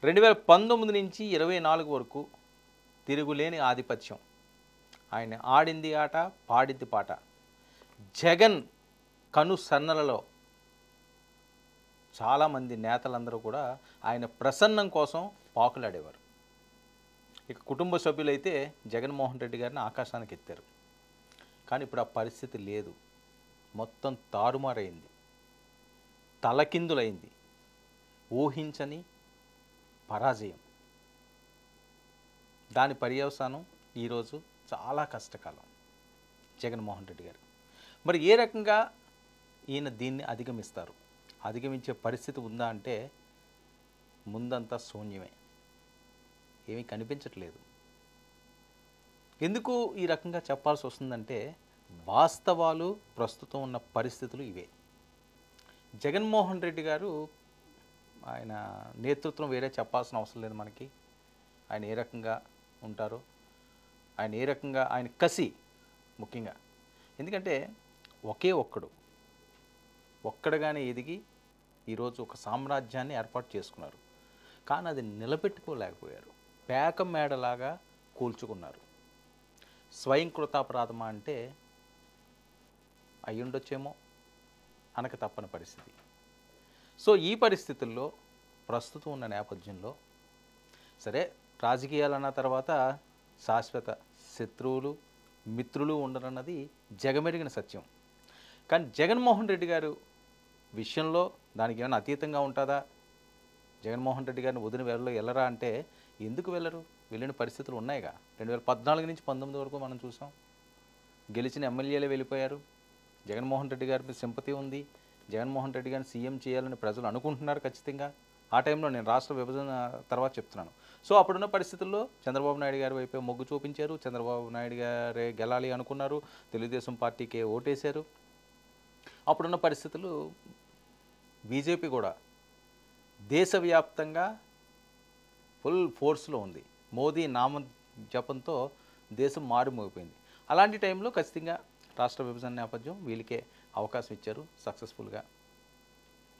2019 నుంచి 24 వరకు తిరుగులేని ఆధిపత్యం. ఆయన ఆడింది ఆట, పాడింది పాట. జగన్ కనుసన్నలలో చాలామంది నేతలందరూ కూడా ఆయన ప్రసన్నం కోసం పాకులాడేవారు. ఇక కుటుంబ సభ్యులైతే జగన్మోహన్ రెడ్డి గారిని ఆకాశానికి ఎత్తారు. కానీ ఇప్పుడు ఆ పరిస్థితి లేదు. మొత్తం తారుమారైంది, తలకిందులైంది. ఊహించని పరాజయం. దాని పర్యవసానం ఈరోజు చాలా కష్టకాలం జగన్మోహన్ రెడ్డి గారు. మరి ఏ రకంగా ఈయన దీన్ని అధిగమిస్తారు? అధిగమించే పరిస్థితి ఉందా అంటే ముందంతా శూన్యమే, ఏమీ కనిపించట్లేదు. ఎందుకు ఈ రకంగా చెప్పాల్సి వస్తుందంటే వాస్తవాలు, ప్రస్తుతం ఉన్న పరిస్థితులు ఇవే. జగన్మోహన్ రెడ్డి గారు ఆయన నేతృత్వం వేరే చెప్పాల్సిన అవసరం లేదు మనకి. ఆయన ఏ రకంగా ఉంటారో, ఆయన ఏ రకంగా, ఆయన కసి ముఖ్యంగా. ఎందుకంటే ఒక్కడుగానే ఎదిగి ఈరోజు ఒక సామ్రాజ్యాన్ని ఏర్పాటు చేసుకున్నారు. కానీ అది నిలబెట్టుకోలేకపోయారు. పేక మేడలాగా కూల్చుకున్నారు. స్వయం కృతాపరాధమా అంటే అయ్యుండొచ్చేమో అనక తప్పని పరిస్థితి. సో ఈ పరిస్థితుల్లో ప్రస్తుతం ఉన్న నేపథ్యంలో సరే, రాజకీయాలన్న తర్వాత శాశ్వత శత్రువులు, మిత్రులు ఉండరన్నది జగమెరిగిన సత్యం. కానీ జగన్మోహన్ రెడ్డి గారు విషయంలో దానికి ఏమైనా అతీతంగా ఉంటుందా? జగన్మోహన్ రెడ్డి గారిని వదిన వెళ్ళరా అంటే ఎందుకు వెళ్ళరు? వెళ్ళిన పరిస్థితులు ఉన్నాయిగా. 2014 నుంచి 19 వరకు మనం చూసాం. గెలిచిన ఎమ్మెల్యేలే వెళ్ళిపోయారు. జగన్మోహన్ రెడ్డి గారి మీద సింపతి ఉంది. జగన్మోహన్ రెడ్డి గారిని సీఎం చేయాలని ప్రజలు అనుకుంటున్నారు ఖచ్చితంగా. ఆ టైంలో నేను రాష్ట్ర విభజన తర్వాత చెప్తున్నాను. సో అప్పుడున్న పరిస్థితుల్లో చంద్రబాబు నాయుడు గారి వైపే మొగ్గు చూపించారు. చంద్రబాబు నాయుడు గారే గెలాలి అనుకున్నారు. తెలుగుదేశం పార్టీకే ఓటేశారు. అప్పుడున్న పరిస్థితులు బీజేపీ కూడా దేశవ్యాప్తంగా ఫుల్ ఫోర్స్లో ఉంది. మోదీ నామ జపంతో దేశం మారుమోగిపోయింది. అలాంటి టైంలో ఖచ్చితంగా రాష్ట్ర విభజన నేపథ్యం వీళ్ళకే అవకాశం ఇచ్చారు. సక్సెస్ఫుల్గా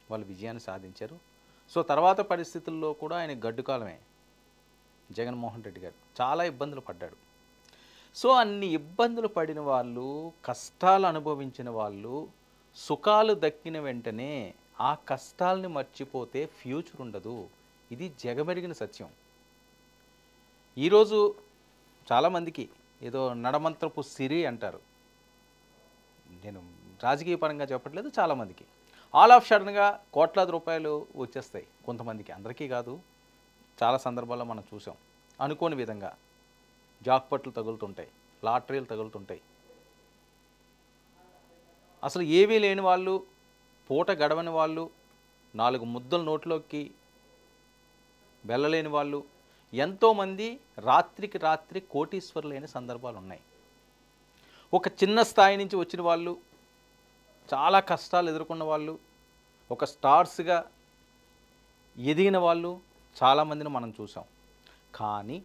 వాళ్ళు విజయాన్ని సాధించారు. సో తర్వాత పరిస్థితుల్లో కూడా ఆయన గడ్డుకాలమే. జగన్మోహన్ రెడ్డి గారు చాలా ఇబ్బందులు పడ్డాడు. సో అన్ని ఇబ్బందులు పడిన వాళ్ళు, కష్టాలు అనుభవించిన వాళ్ళు, సుఖాలు దక్కిన వెంటనే ఆ కష్టాలని మర్చిపోతే ఫ్యూచర్ ఉండదు. ఇది జగమెరిగిన సత్యం. ఈరోజు చాలామందికి ఏదో నడమంత్రపు సిరి అంటారు. నేను రాజకీయ పరంగా చెప్పట్లేదు. చాలామందికి ఆల్ ఆఫ్ సడన్గా కోట్లాది రూపాయలు వచ్చేస్తాయి. కొంతమందికి, అందరికీ కాదు. చాలా సందర్భాల్లో మనం చూసాం. అనుకోని విధంగా జాక్పట్లు తగులుతుంటాయి, లాటరీలు తగులుతుంటాయి. అసలు ఏమీ లేని వాళ్ళు, పూట గడవని వాళ్ళు, 4 ముద్దలు నోట్లోకి వెళ్ళలేని వాళ్ళు, ఎంతోమంది రాత్రికి రాత్రి కోటీశ్వరులైన సందర్భాలు ఉన్నాయి. ఒక చిన్న స్థాయి నుంచి వచ్చిన వాళ్ళు, చాలా కష్టాలు ఎదుర్కొన్న వాళ్ళు, ఒక స్టార్స్గా ఎదిగిన వాళ్ళు చాలామందిని మనం చూసాం. కానీ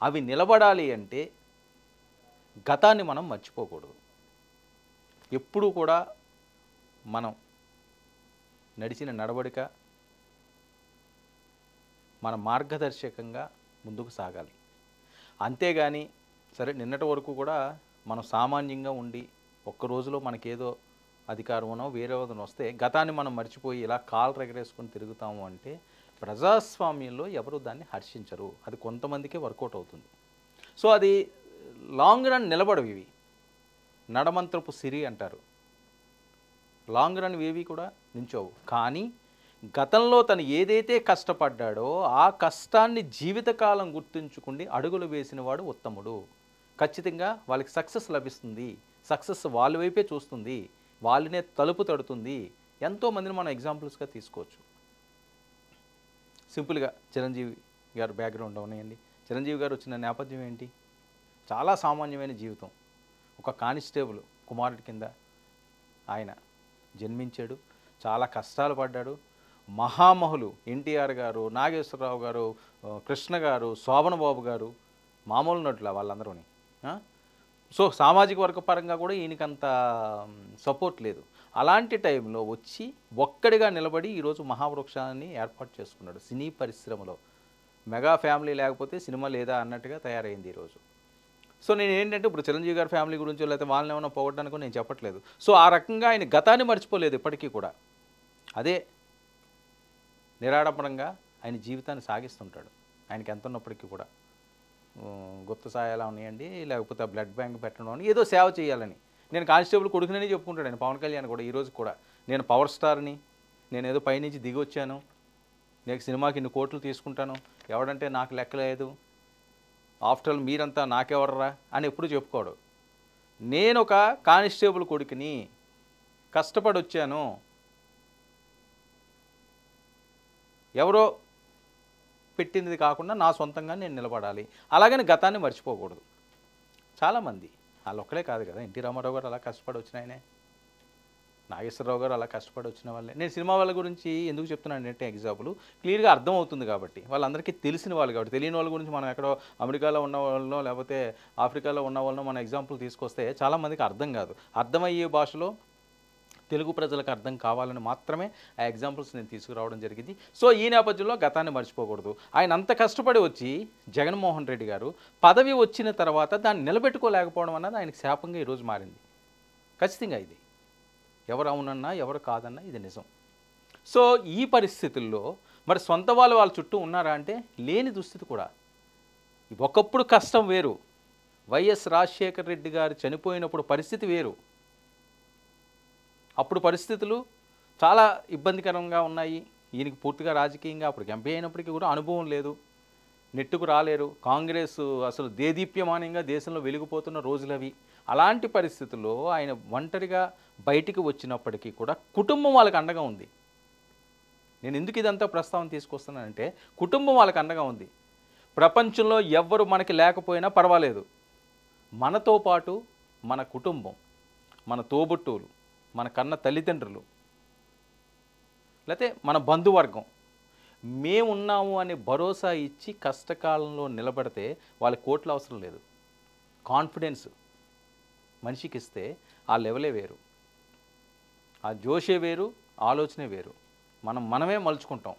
అవి నిలబడాలి అంటే గతాన్ని మనం మర్చిపోకూడదు. ఎప్పుడూ కూడా మనం నడిచిన నడవడిక మన మార్గదర్శకంగా ముందుకు సాగాలి. అంతేగాని సరే నిన్నటి వరకు కూడా మనం సామాన్యంగా ఉండి ఒక్క రోజులో మనకేదో అధికారమనో వేరేదనో వస్తే గతాన్ని మనం మర్చిపోయి ఇలా కాలు రెగరేసుకొని తిరుగుతాము అంటే ప్రజాస్వామ్యంలో ఎవరు దాన్ని హర్షించరు. అది కొంతమందికే వర్కౌట్ అవుతుంది. సో అది లాంగ్ రన్ నిలబడవు. ఇవి నడమంత్రపు సిరి అంటారు. లాంగ్ రన్ ఏవి కూడా నించోవు. కానీ గతంలో తను ఏదైతే కష్టపడ్డాడో ఆ కష్టాన్ని జీవితకాలం గుర్తుంచుకుని అడుగులు వేసినవాడు ఉత్తముడు. ఖచ్చితంగా వాళ్ళకి సక్సెస్ లభిస్తుంది. సక్సెస్ వాళ్ళ వైపే చూస్తుంది, వాళ్ళనే తలుపు తడుతుంది. ఎంతోమందిని మనం ఎగ్జాంపుల్స్గా తీసుకోవచ్చు. సింపుల్గా చిరంజీవి గారు బ్యాక్గ్రౌండ్ ఉన్నాయండి. చిరంజీవి గారు వచ్చిన నేపథ్యం ఏంటి? చాలా సామాన్యమైన జీవితం. ఒక కానిస్టేబుల్ కుమారుడి కింద ఆయన జన్మించాడు. చాలా కష్టాలు పడ్డాడు. మహామహులు ఎన్టీఆర్ గారు, నాగేశ్వరరావు గారు, కృష్ణ గారు, శోభన్ బాబు గారు మామూలు నటుల వాళ్ళందరూని. సో సామాజిక వర్గ పరంగా కూడా ఈయనకంత సపోర్ట్ లేదు. అలాంటి టైంలో వచ్చి ఒక్కడిగా నిలబడి ఈరోజు మహావృక్షాన్ని ఏర్పాటు చేసుకున్నాడు. సినీ పరిశ్రమలో మెగా ఫ్యామిలీ లేకపోతే సినిమా లేదా అన్నట్టుగా తయారైంది ఈరోజు. సో నేను ఏంటంటే ఇప్పుడు చిరంజీవి గారి ఫ్యామిలీ గురించో లేకపోతే వాళ్ళని ఏమైనా పోగొట్టడానికో నేను చెప్పట్లేదు. సో ఆ రకంగా ఆయన గతాన్ని మర్చిపోలేదు ఇప్పటికీ కూడా. అదే నిరాడంబరంగా ఆయన జీవితాన్ని సాగిస్తుంటాడు. ఆయనకి ఎంత ఉన్నప్పటికీ కూడా గుప్త సాయాలు ఉన్నాయండి, లేకపోతే బ్లడ్ బ్యాంక్ పెట్టడం అని ఏదో సేవ చేయాలని. నేను కానిస్టేబుల్ కొడుకునని చెప్పుకుంటాడు ఆయన పవన్ కళ్యాణ్ కూడా ఈరోజు కూడా. నేను పవర్ స్టార్ని, నేను ఏదో పైనుంచి దిగి వచ్చాను, నేను సినిమాకి ఇన్ని కోట్లు తీసుకుంటాను, ఎవడంటే నాకు లెక్కలేదు, ఆఫ్టర్ ఆల్ మీరంతా నాకెవర్రా అని ఎప్పుడు చెప్పుకోడు. నేను ఒక కానిస్టేబుల్ కొడుకుని, కష్టపడి వచ్చాను, ఎవరో పెట్టినది కాకుండా నా సొంతంగా నేను నిలబడాలి. అలాగని గతాన్ని మర్చిపోకూడదు. చాలామంది వాళ్ళు ఒక్కడే కాదు కదా, ఎన్టీ రామారావు గారు అలా కష్టపడి వచ్చిన ఆయనే, నాగేశ్వరరావు గారు అలా కష్టపడి వచ్చిన వాళ్ళే. నేను సినిమా వాళ్ళ గురించి ఎందుకు చెప్తున్నాను అంటే ఎగ్జాంపుల్ క్లియర్గా అర్థం అవుతుంది కాబట్టి, వాళ్ళందరికీ తెలిసిన వాళ్ళు కాబట్టి. తెలియని వాళ్ళ గురించి మనం ఎక్కడో అమెరికాలో ఉన్న వాళ్ళనో లేకపోతే ఆఫ్రికాలో ఉన్న వాళ్ళనో మన ఎగ్జాంపుల్ తీసుకొస్తే చాలామందికి అర్థం కాదు. అర్థమయ్యే భాషలో తెలుగు ప్రజలకు అర్థం కావాలని మాత్రమే ఆ ఎగ్జాంపుల్స్ నేను తీసుకురావడం జరిగింది. సో ఈ నేపథ్యంలో గతాన్ని మర్చిపోకూడదు. ఆయన అంత కష్టపడి వచ్చి జగన్మోహన్ రెడ్డి గారు పదవి వచ్చిన తర్వాత దాన్ని నిలబెట్టుకోలేకపోవడం అన్నది ఆయనకు శాపంగా ఈరోజు మారింది. ఖచ్చితంగా ఇది ఎవరు అవునన్నా ఎవరు కాదన్నా ఇది నిజం. సో ఈ పరిస్థితుల్లో మరి సొంత వాళ్ళ చుట్టూ ఉన్నారా అంటే లేని దుస్థితి కూడా. ఒకప్పుడు కష్టం వేరు, వైఎస్ రాజశేఖర రెడ్డి గారు చనిపోయినప్పుడు పరిస్థితి వేరు. అప్పుడు పరిస్థితులు చాలా ఇబ్బందికరంగా ఉన్నాయి. ఈయనకి పూర్తిగా రాజకీయంగా అప్పుడు ఎంపీ అయినప్పటికీ కూడా అనుభవం లేదు, నెట్టుకు రాలేరు. కాంగ్రెస్ అసలు దేదీప్యమానంగా దేశంలో వెలిగిపోతున్న రోజులవి. అలాంటి పరిస్థితుల్లో ఆయన ఒంటరిగా బయటికి వచ్చినప్పటికీ కూడా కుటుంబం వాళ్ళకి అండగా ఉంది. నేను ఎందుకు ఇదంతా ప్రస్తావన తీసుకొస్తున్నానంటే కుటుంబం వాళ్ళకి అండగా ఉంది. ప్రపంచంలో ఎవ్వరు మనకి లేకపోయినా పర్వాలేదు, మనతో పాటు మన కుటుంబం, మన తోబుట్టువులు, మన కన్న తల్లిదండ్రులు, లేకపోతే మన బంధువర్గం మేమున్నాము అనే భరోసా ఇచ్చి కష్టకాలంలో నిలబడితే వాళ్ళకి కోట్లు అవసరం లేదు. కాన్ఫిడెన్స్ మనిషికి ఇస్తే ఆ లెవెలే వేరు, ఆ జోషే వేరు, ఆలోచనే వేరు. మనమే మలుచుకుంటాం.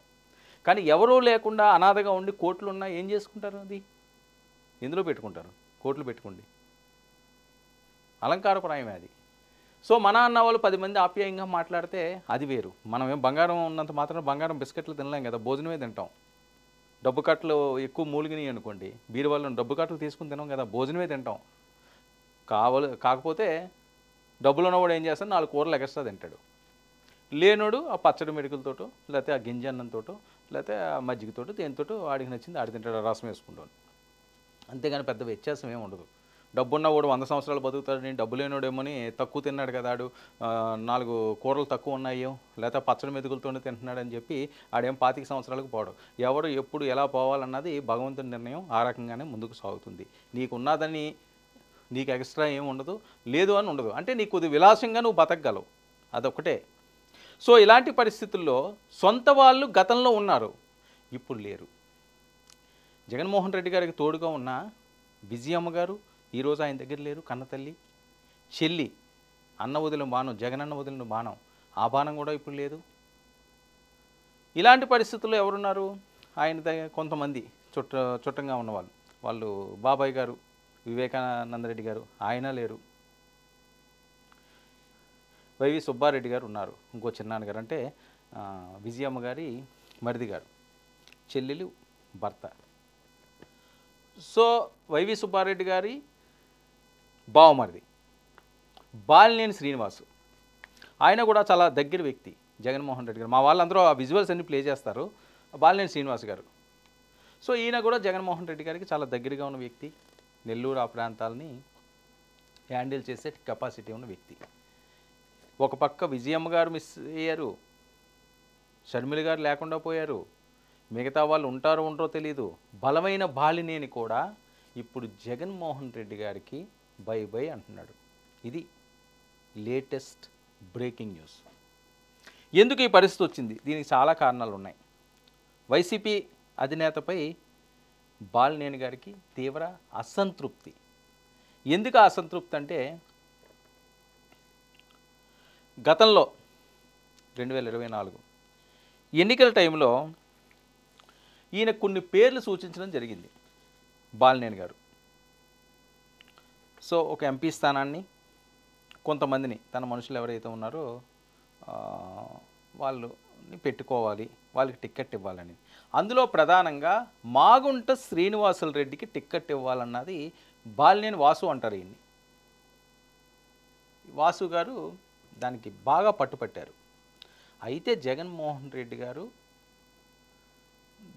కానీ ఎవరూ లేకుండా అనాథగా ఉండి కోట్లు ఉన్నా ఏం చేసుకుంటారు? అది ఎందులో పెట్టుకుంటారు? కోట్లు పెట్టుకోండి, అలంకారప్రాయమే అది. సో మన అన్న వాళ్ళు 10 మంది ఆప్యాయంగా మాట్లాడితే అది వేరు. మనమేం బంగారం ఉన్నంత మాత్రం బంగారం బిస్కెట్లు తినలేం కదా, భోజనమే తింటాం. డబ్బు కట్టలు ఎక్కువ మూలిగినాయి అనుకోండి, బీరువాళ్ళను డబ్బు కట్టలు తీసుకుని తినాం కదా, భోజనమే తింటాం. కాకపోతే డబ్బులు ఉన్నవాడు ఏం చేస్తాడు, 4 కూరలు ఎక్స్ట్రా తింటాడు. లేనోడు ఆ పచ్చడి మెడికలతోటో లేకపోతే ఆ గింజ అన్నంతోటో లేకపోతే ఆ మజ్జిగతోటో దేనితోటో వాడికి నచ్చింది ఆడి తింటాడు, రసం వేసుకుంటాడు. అంతేగాని పెద్ద వ్యత్యాసం ఏమి ఉండదు. డబ్బున్నవాడు 100 సంవత్సరాలు బతుకుతాడని, డబ్బు లేనోడేమోని తక్కువ తిన్నాడు కదా, ఆడు 4 కూరలు తక్కువ ఉన్నాయో లేకపోతే పచ్చడి మెతుకులతోనే తింటున్నాడని చెప్పి ఆడేం 25 సంవత్సరాలకు పోవడం. ఎవరు ఎప్పుడు ఎలా పోవాలన్నది భగవంతుని నిర్ణయం. ఆ రకంగానే ముందుకు సాగుతుంది. నీకున్నదని నీకు ఎక్స్ట్రా ఏమి ఉండదు, లేదు అని ఉండదు. అంటే నీకు కొద్ది విలాసంగా నువ్వు బతకగలవు, అదొకటే. సో ఇలాంటి పరిస్థితుల్లో సొంత వాళ్ళు గతంలో ఉన్నారు, ఇప్పుడు లేరు. జగన్మోహన్ రెడ్డి గారికి తోడుగా ఉన్న విజయమ్మ గారు ఈరోజు ఆయన దగ్గర లేరు. కన్నతల్లి, చెల్లి, అన్న వదిలిన బాణం, జగనన్న వదిలిన బాణం, ఆ బాణం కూడా ఇప్పుడు లేదు. ఇలాంటి పరిస్థితుల్లో ఎవరున్నారు? ఆయన దగ్గర కొంతమంది చుట్టంగా ఉన్నవాళ్ళు, వాళ్ళు బాబాయ్ గారు, వివేకానందరెడ్డి గారు, ఆయన లేరు. వైవి సుబ్బారెడ్డి గారు ఉన్నారు, ఇంకో చిన్నాన్నగారు, అంటే విజయమ్మ గారి మరిది గారు, చెల్లెలు, భర్త. సో వైవి సుబ్బారెడ్డి గారి బావమరిది బాలినేని శ్రీనివాసు, ఆయన కూడా చాలా దగ్గర వ్యక్తి జగన్మోహన్ రెడ్డి గారు. మా వాళ్ళందరూ ఆ విజువల్స్ అన్ని ప్లే చేస్తారు. బాలినేని శ్రీనివాస్ గారు. సో ఈయన కూడా జగన్మోహన్ రెడ్డి గారికి చాలా దగ్గరగా ఉన్న వ్యక్తి, నెల్లూరు ఆ ప్రాంతాలని హ్యాండిల్ చేసే కెపాసిటీ ఉన్న వ్యక్తి. ఒక పక్క విజయమ్మ గారు మిస్ అయ్యారు, షర్మిల గారు లేకుండా పోయారు, మిగతా వాళ్ళు ఉంటారో ఉండరో తెలియదు. బలమైన బాలినేని కూడా ఇప్పుడు జగన్మోహన్ రెడ్డి గారికి బై బై అంటున్నాడు. ఇది లేటెస్ట్ బ్రేకింగ్ న్యూస్. ఎందుకు ఈ పరిస్థితి వచ్చింది? దీనికి చాలా కారణాలు ఉన్నాయి. వైసీపీ అధినేతపై బాలినేని గారికి తీవ్ర అసంతృప్తి. ఎందుకు అసంతృప్తి అంటే గతంలో 2024 ఎన్నికల టైంలో ఈయన కొన్ని పేర్లు సూచించడం జరిగింది బాలినేని గారు. సో ఒక ఎంపీ స్థానాన్ని, కొంతమందిని తన మనుషులు ఎవరైతే ఉన్నారో వాళ్ళని పెట్టుకోవాలి, వాళ్ళకి టిక్కెట్ ఇవ్వాలని. అందులో ప్రధానంగా మాగుంట శ్రీనివాసులు రెడ్డికి టిక్కెట్ ఇవ్వాలన్నది బాలినేని వాసు అంటారు. ఈయన్ని వాసు గారు దానికి బాగా పట్టుపట్టారు. అయితే జగన్మోహన్ రెడ్డి గారు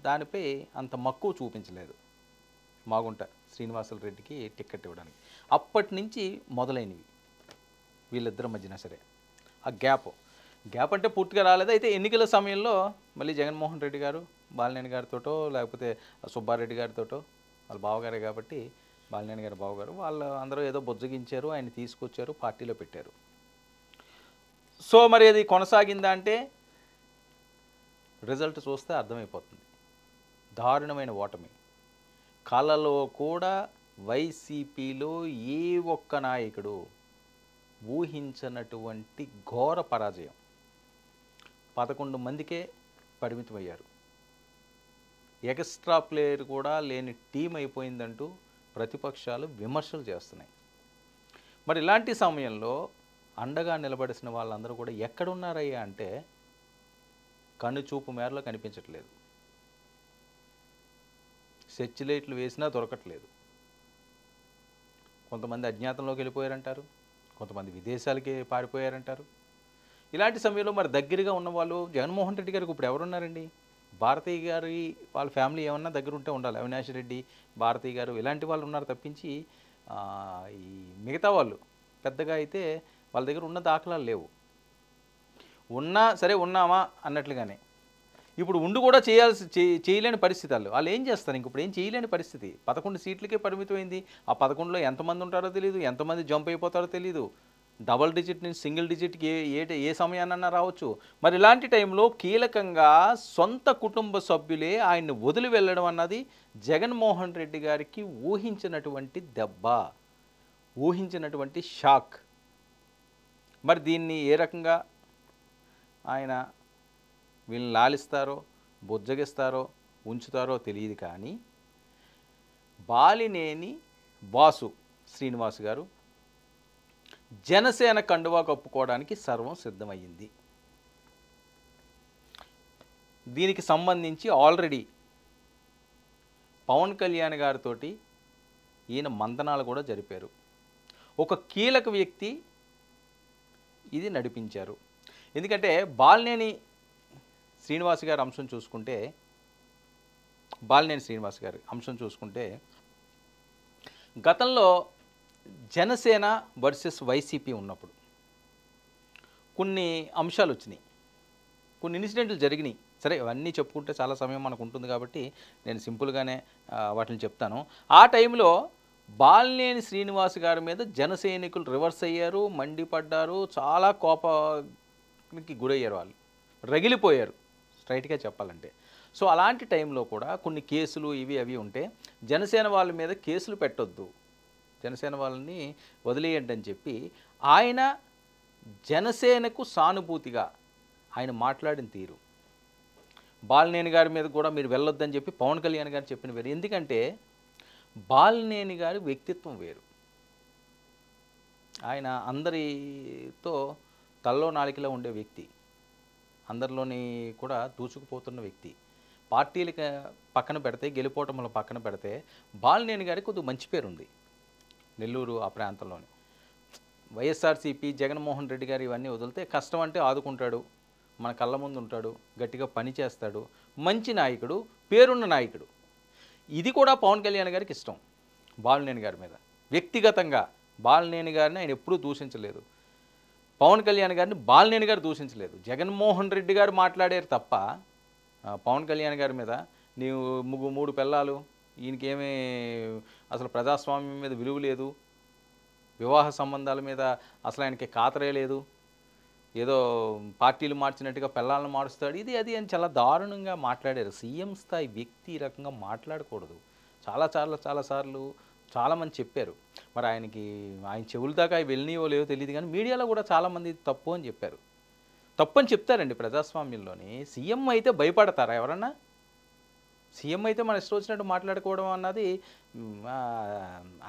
దానిపై అంత మక్కువ చూపించలేదు మాగుంట శ్రీనివాసులు రెడ్డికి టిక్కెట్ ఇవ్వడానికి. అప్పటి నుంచి మొదలైనవి వీళ్ళిద్దరి మధ్యన. సరే ఆ గ్యాప్ అంటే పూర్తిగా రాలేదు. అయితే ఎన్నికల సమయంలో మళ్ళీ జగన్మోహన్ రెడ్డి గారు బాలినేని గారితోటో లేకపోతే సుబ్బారెడ్డి గారితోటో, వాళ్ళ బావగారే కాబట్టి బాలినేని గారి బావగారు, వాళ్ళు అందరూ ఏదో బుజ్జగించారు, ఆయన తీసుకొచ్చారు, పార్టీలో పెట్టారు. సో మరి అది కొనసాగిందా అంటే రిజల్ట్ చూస్తే అర్థమైపోతుంది. దారుణమైన ఓటమి. కళలో కూడా వైసీపీలో ఏ ఒక్క నాయకుడు ఊహించనటువంటి ఘోర పరాజయం. 11 మందికే పరిమితమయ్యారు. ఎక్స్ట్రా ప్లేయర్ కూడా లేని టీం అయిపోయిందంటూ ప్రతిపక్షాలు విమర్శలు చేస్తున్నాయి. మరి ఇలాంటి సమయంలో అండగా నిలబడిసిన వాళ్ళందరూ కూడా ఎక్కడున్నారయ్యా అంటే కనుచూపు మేరలో కనిపించట్లేదు. సెర్చ్ లైట్లు వేసినా దొరకట్లేదు. కొంతమంది అజ్ఞాతంలోకి వెళ్ళిపోయారంటారు, కొంతమంది విదేశాలకి పారిపోయారంటారు. ఇలాంటి సమయంలో మరి దగ్గరగా ఉన్నవాళ్ళు జగన్మోహన్ రెడ్డి గారికి ఇప్పుడు ఎవరున్నారండి? భారతీ గారి వాళ్ళ ఫ్యామిలీ ఏమన్నా దగ్గర ఉంటే ఉండాలి. అవినాష్ రెడ్డి, భారతీ గారు ఇలాంటి వాళ్ళు ఉన్నారు తప్పించి ఈ మిగతా వాళ్ళు పెద్దగా అయితే వాళ్ళ దగ్గర ఉన్న దాఖలాలు లేవు. ఉన్నా సరే ఉన్నామా అన్నట్లుగానే. ఇప్పుడు ఉండి కూడా చేయలేని పరిస్థితి. వాళ్ళు ఏం చేస్తారు? ఇంక ఇప్పుడు ఏం చేయలేని పరిస్థితి. 11 సీట్లకే పరిమితమైంది. ఆ 11లో ఎంతమంది ఉంటారో తెలియదు, ఎంతమంది జంప్ అయిపోతారో తెలియదు. డబల్ డిజిట్ నుంచి సింగిల్ డిజిట్కి ఏ సమయాన్నన్నా రావచ్చు. మరి ఇలాంటి టైంలో కీలకంగా సొంత కుటుంబ సభ్యులే ఆయన్ని వదిలి వెళ్ళడం అన్నది జగన్మోహన్ రెడ్డి గారికి ఊహించినటువంటి దెబ్బ, ఊహించినటువంటి షాక్. మరి దీన్ని ఏ రకంగా ఆయన వీళ్ళని లాలిస్తారో, బుజ్జగిస్తారో, ఉంచుతారో తెలియదు. కానీ బాలినేని వాసు శ్రీనివాస్ గారు జనసేన కండువా కప్పుకోవడానికి సర్వం సిద్ధమయ్యింది. దీనికి సంబంధించి ఆల్రెడీ పవన్ కళ్యాణ్ గారితో ఈయన మంతనాలు కూడా జరిపారు. ఒక కీలక వ్యక్తి ఇది నడిపించారు. ఎందుకంటే బాలినేని శ్రీనివాస్ గారి అంశం చూసుకుంటే, గతంలో జనసేన వర్సెస్ వైసీపీ ఉన్నప్పుడు కొన్ని అంశాలు వచ్చినాయి, కొన్ని ఇన్సిడెంట్లు జరిగినాయి. సరే అవన్నీ చెప్పుకుంటే చాలా సమయం మనకు ఉంటుంది కాబట్టి నేను సింపుల్గానే వాటిని చెప్తాను. ఆ టైంలో బాలినేని శ్రీనివాస్ గారి మీద జనసైనికులు రివర్స్ అయ్యారు, మండిపడ్డారు, చాలా కోపానికి గురయ్యారు, వాళ్ళు రగిలిపోయారు స్ట్రైట్గా చెప్పాలంటే. సో అలాంటి టైంలో కూడా కొన్ని కేసులు అవి ఉంటే జనసేన వాళ్ళ మీద కేసులు పెట్టొద్దు, జనసేన వాళ్ళని వదిలేయండి అని చెప్పి ఆయన జనసేనకు సానుభూతిగా ఆయన మాట్లాడిన తీరు, బాలినేని గారి మీద కూడా మీరు వెళ్ళొద్దని చెప్పి పవన్ కళ్యాణ్ గారు చెప్పిన వేరు. ఎందుకంటే బాలినేని గారి వ్యక్తిత్వం వేరు. ఆయన అందరితో తల్లో నాలికలో ఉండే వ్యక్తి, అందరిలోని కూడా దూచుకుపోతున్న వ్యక్తి. పార్టీలకి పక్కన పెడితే, గెలిపోవటంలో పక్కన పెడితే బాలినేని గారికి కొద్దిగా మంచి పేరు ఉంది నెల్లూరు ఆ ప్రాంతంలోని. వైఎస్ఆర్సీపీ జగన్మోహన్ రెడ్డి గారు ఇవన్నీ వదిలితే కష్టం అంటే ఆదుకుంటాడు, మన కళ్ళ ముందు ఉంటాడు, గట్టిగా పని చేస్తాడు, మంచి నాయకుడు, పేరున్న నాయకుడు. ఇది కూడా పవన్ కళ్యాణ్ గారికి ఇష్టం బాలినేని గారి మీద. వ్యక్తిగతంగా బాలినేని గారిని ఆయన ఎప్పుడూ దూషించలేదు, పవన్ కళ్యాణ్ గారిని బాలినేని గారు దూషించలేదు. జగన్మోహన్ రెడ్డి గారు మాట్లాడారు తప్ప పవన్ కళ్యాణ్ గారి మీద నీవు 3 పిల్లలు, ఈయనకేమీ అసలు ప్రజాస్వామ్యం మీద విలువ లేదు, వివాహ సంబంధాల మీద అసలు ఆయనకి ఖాతరే లేదు, ఏదో పార్టీలు మార్చినట్టుగా పిల్లలను మారుస్తాడు, ఇది అది అని చాలా దారుణంగా మాట్లాడారు. సీఎం స్థాయి వ్యక్తి ఈ రకంగా మాట్లాడకూడదు. చాలాసార్లు చాలామంది చెప్పారు. మరి ఆయన చెవుల దాకా అవి వెళ్ళినాయో లేవో తెలియదు కానీ మీడియాలో కూడా చాలామంది తప్పు అని చెప్పారు. తప్పు అని చెప్తారండి ప్రజాస్వామ్యంలోని. సీఎం అయితే భయపడతారా ఎవరన్నా? సీఎం అయితే మన ఇష్టం వచ్చినట్టు మాట్లాడుకోవడం అన్నది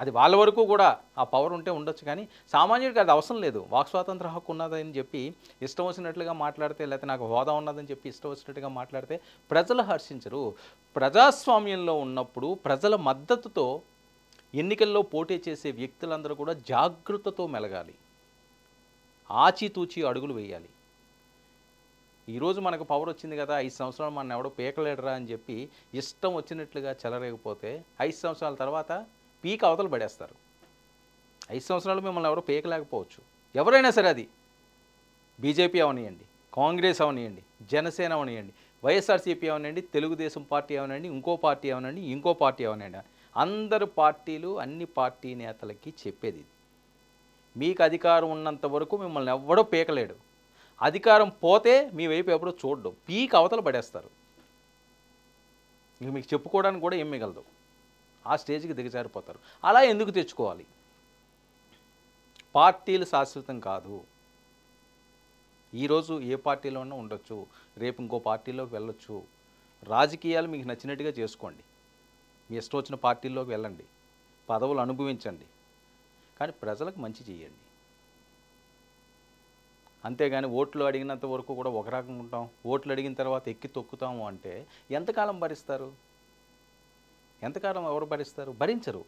అది వాళ్ళ వరకు కూడా ఆ పవర్ ఉంటే ఉండొచ్చు, కానీ సామాన్యుడికి అది అవసరం లేదు. వాక్ స్వాతంత్ర హక్కు ఉన్నదని చెప్పి ఇష్టం వచ్చినట్లుగా మాట్లాడితే, లేకపోతే నాకు హోదా ఉన్నదని చెప్పి ఇష్టం వచ్చినట్టుగా మాట్లాడితే ప్రజలు హర్షించరు. ప్రజాస్వామ్యంలో ఉన్నప్పుడు ప్రజల మద్దతుతో ఎన్నికల్లో పోటీ చేసే వ్యక్తులందరూ కూడా జాగృతతో మెలగాలి, ఆచితూచి అడుగులు వేయాలి. ఈరోజు మనకు పవర్ వచ్చింది కదా, 5 సంవత్సరాలు మన ఎవడో పీకలేడరా అని చెప్పి ఇష్టం వచ్చినట్లుగా చెలరేగిపోతే 5 సంవత్సరాల తర్వాత పీక అవతలు పడేస్తారు. 5 సంవత్సరాలు మిమ్మల్ని ఎవరో పీకలేకపోవచ్చు. ఎవరైనా సరే, అది బీజేపీ అవనియండి, కాంగ్రెస్ అవనియండి, జనసేన అవనియండి, వైఎస్ఆర్సీపీ అవనండి, తెలుగుదేశం పార్టీ అవనండి, ఇంకో పార్టీ అవనండి, ఇంకో పార్టీ అవనండి, అందరు పార్టీలు అన్ని పార్టీ నేతలకి చెప్పేది, మీకు అధికారం ఉన్నంత వరకు మిమ్మల్ని ఎవడో పీకలేడు. అధికారం పోతే మీ వైపు ఎప్పుడో చూడడం, పీక్ అవతల పడేస్తారు. ఇక మీకు చెప్పుకోవడానికి కూడా ఏం మిగలదు. ఆ స్టేజ్కి దిగజారిపోతారు. అలా ఎందుకు తెచ్చుకోవాలి? పార్టీలు శాశ్వతం కాదు. ఈరోజు ఏ పార్టీలోనూ ఉండొచ్చు, రేపు ఇంకో పార్టీలోకి వెళ్ళొచ్చు. రాజకీయాలు మీకు నచ్చినట్టుగా చేసుకోండి, మీ ఇష్టం వచ్చిన పార్టీల్లోకి వెళ్ళండి, పదవులు అనుభవించండి, కానీ ప్రజలకు మంచి చేయండి. అంతేగాని ఓట్లు అడిగినంత వరకు కూడా ఒక రకంగా ఉంటాం, ఓట్లు అడిగిన తర్వాత ఎక్కి తొక్కుతాము అంటే ఎంతకాలం భరిస్తారు? ఎంతకాలం ఎవరు భరిస్తారు? భరించరు.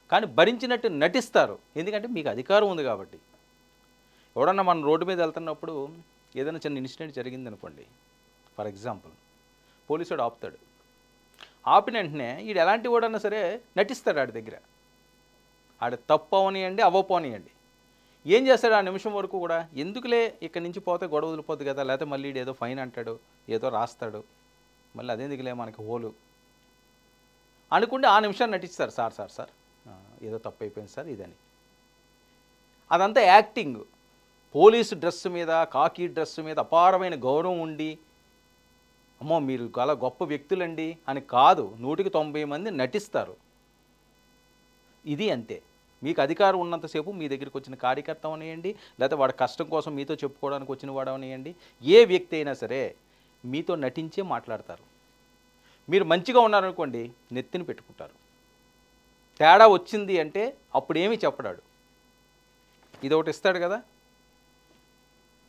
కానీ భరించినట్టు నటిస్తారు, ఎందుకంటే మీకు అధికారం ఉంది కాబట్టి. ఎవడన్నా మనం రోడ్డు మీద వెళ్తున్నప్పుడు ఏదైనా చిన్న ఇన్సిడెంట్ జరిగిందనుకోండి, ఫర్ ఎగ్జాంపుల్ పోలీసుడు ఆపుతాడు. ఆపిన వెంటనే వీడు ఎలాంటి వాడన్నా సరే నటిస్తాడు ఆడి దగ్గర. ఆడ తప్పు అవనియండి, అవ్వపోనియండి, ఏం చేస్తాడు ఆ నిమిషం వరకు కూడా, ఎందుకులే ఇక్కడి నుంచి పోతే గొడవ వదిలిపోద్ది కదా, లేకపోతే మళ్ళీ ఏదో ఫైన్ అంటాడు, ఏదో రాస్తాడు, మళ్ళీ అదేందుకులే మనకి హోలు అనుకుంటే ఆ నిమిషాన్ని నటిస్తారు. సార్ ఏదో తప్పు అయిపోయింది సార్ ఇదని. అదంతా యాక్టింగ్. పోలీసు డ్రెస్ మీద, కాకి డ్రెస్ మీద అపారమైన గౌరవం ఉండి, అమ్మో మీరు చాలా గొప్ప వ్యక్తులండి అని కాదు, 100కి 90 మంది నటిస్తారు. ఇది అంతే. మీకు అధికారం ఉన్నంతసేపు మీ దగ్గరికి వచ్చిన కార్యకర్త అవనియండి, లేకపోతే వాడి కష్టం కోసం మీతో చెప్పుకోవడానికి వచ్చిన వాడు అవనియండి, ఏ వ్యక్తి అయినా సరే మీతో నటించే మాట్లాడతారు. మీరు మంచిగా ఉన్నారనుకోండి, నెత్తిని పెట్టుకుంటారు. తేడా వచ్చింది అంటే అప్పుడేమీ చెప్పడాడు, ఇది ఒకటి ఇస్తాడు కదా,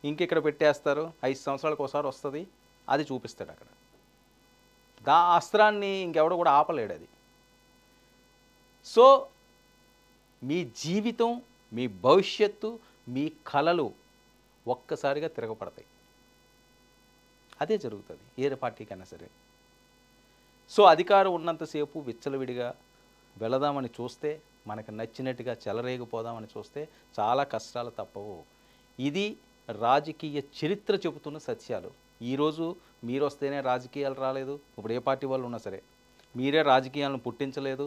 ఇంకెక్కడ పెట్టేస్తారు, 5 సంవత్సరాలకు ఒకసారి వస్తుంది, అది చూపిస్తాడు అక్కడ. అస్త్రాన్ని ఇంకెవడో కూడా ఆపలేడు అది. సో మీ జీవితం, మీ భవిష్యత్తు, మీ కలలు ఒక్కసారిగా తిరగపడతాయి. అదే జరుగుతుంది ఏ పార్టీకైనా సరే. సో అధికారం ఉన్నంతసేపు విచ్చలవిడిగా వెళదామని చూస్తే, మనకు నచ్చినట్టుగా చెలరేగిపోదామని చూస్తే చాలా కష్టాలు తప్పవు. ఇది రాజకీయ చరిత్ర చెబుతున్న సత్యాలు. ఈరోజు మీరు వస్తేనే రాజకీయాలు రాలేదు, ఇప్పుడు ఏ పార్టీ వాళ్ళు ఉన్నా సరే, మీరే రాజకీయాలను పుట్టించలేదు,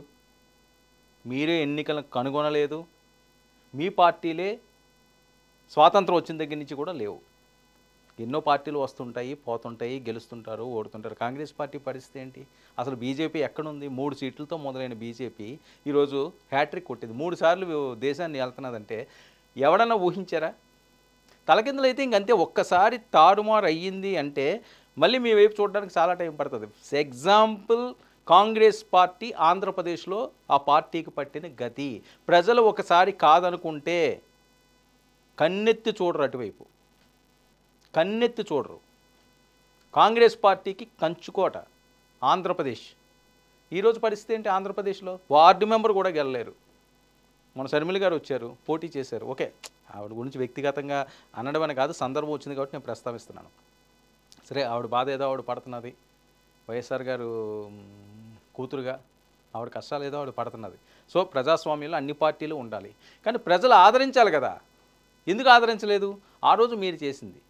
మీరే ఎన్నికలను కనుగొనలేదు, మీ పార్టీలే స్వాతంత్రం వచ్చిన దగ్గర నుంచి కూడా లేవు. ఎన్నో పార్టీలు వస్తుంటాయి, పోతుంటాయి, గెలుస్తుంటారు, ఓడుతుంటారు. కాంగ్రెస్ పార్టీ పరిస్థితి ఏంటి? అసలు బీజేపీ ఎక్కడుంది? 3 సీట్లతో మొదలైన బీజేపీ ఈరోజు హ్యాట్రిక్ కొట్టింది, 3 సార్లు దేశాన్ని వెళ్తున్నదంటే ఎవడన్నా ఊహించారా? తలకిందులు అయితే ఇంకంతే. ఒక్కసారి తారుమారు అయ్యింది అంటే మళ్ళీ మీ వైపు చూడడానికి చాలా టైం పడుతుంది. ఎగ్జాంపుల్ కాంగ్రెస్ పార్టీ ఆంధ్రప్రదేశ్లో ఆ పార్టీకి పట్టిన గతి. ప్రజలు ఒకసారి కాదనుకుంటే కన్నెత్తి చూడరు, అటువైపు కన్నెత్తి చూడరు. కాంగ్రెస్ పార్టీకి కంచుకోట ఆంధ్రప్రదేశ్. ఈరోజు పరిస్థితి ఏంటి? ఆంధ్రప్రదేశ్లో వార్డు మెంబర్ కూడా గెలలేరు. మన శర్మిల గారు వచ్చారు, పోటీ చేశారు. ఓకే, ఆవిడ గురించి వ్యక్తిగతంగా అనడం అని కాదు, సందర్భం వచ్చింది కాబట్టి నేను ప్రస్తావిస్తున్నాను. సరే, ఆవిడ బాధ ఏదో ఆవిడ పడుతున్నది, వైఎస్ఆర్ గారు కూతురుగా ఆవిడ కష్టాలు ఏదో ఆవిడ పడుతున్నది. సో ప్రజాస్వామ్యంలో అన్ని పార్టీలు ఉండాలి, కానీ ప్రజలు ఆదరించాలి కదా. ఎందుకు ఆదరించలేదు? ఆ రోజు మీరు చేసింది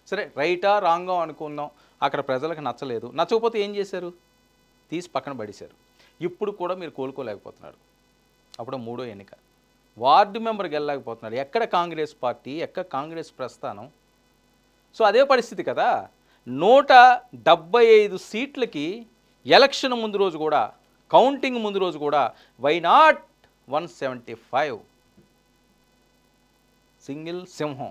సరే రైటా రాంగా అనుకుందాం, అక్కడ ప్రజలకు నచ్చలేదు, నచ్చకపోతే ఏం చేశారు? తీసి పక్కన పడేశారు. ఇప్పుడు కూడా మీరు కోలుకోలేకపోతున్నారు. అప్పుడు 3వ ఎన్నిక, వార్డు మెంబర్కి వెళ్ళలేకపోతున్నారు. ఎక్కడ కాంగ్రెస్ పార్టీ, ఎక్కడ కాంగ్రెస్ ప్రస్థానం? సో అదే పరిస్థితి కదా. 175 సీట్లకి ఎలక్షన్ ముందు రోజు కూడా, కౌంటింగ్ ముందు రోజు కూడా వై నాట్ 175 సింగిల్ సింహం.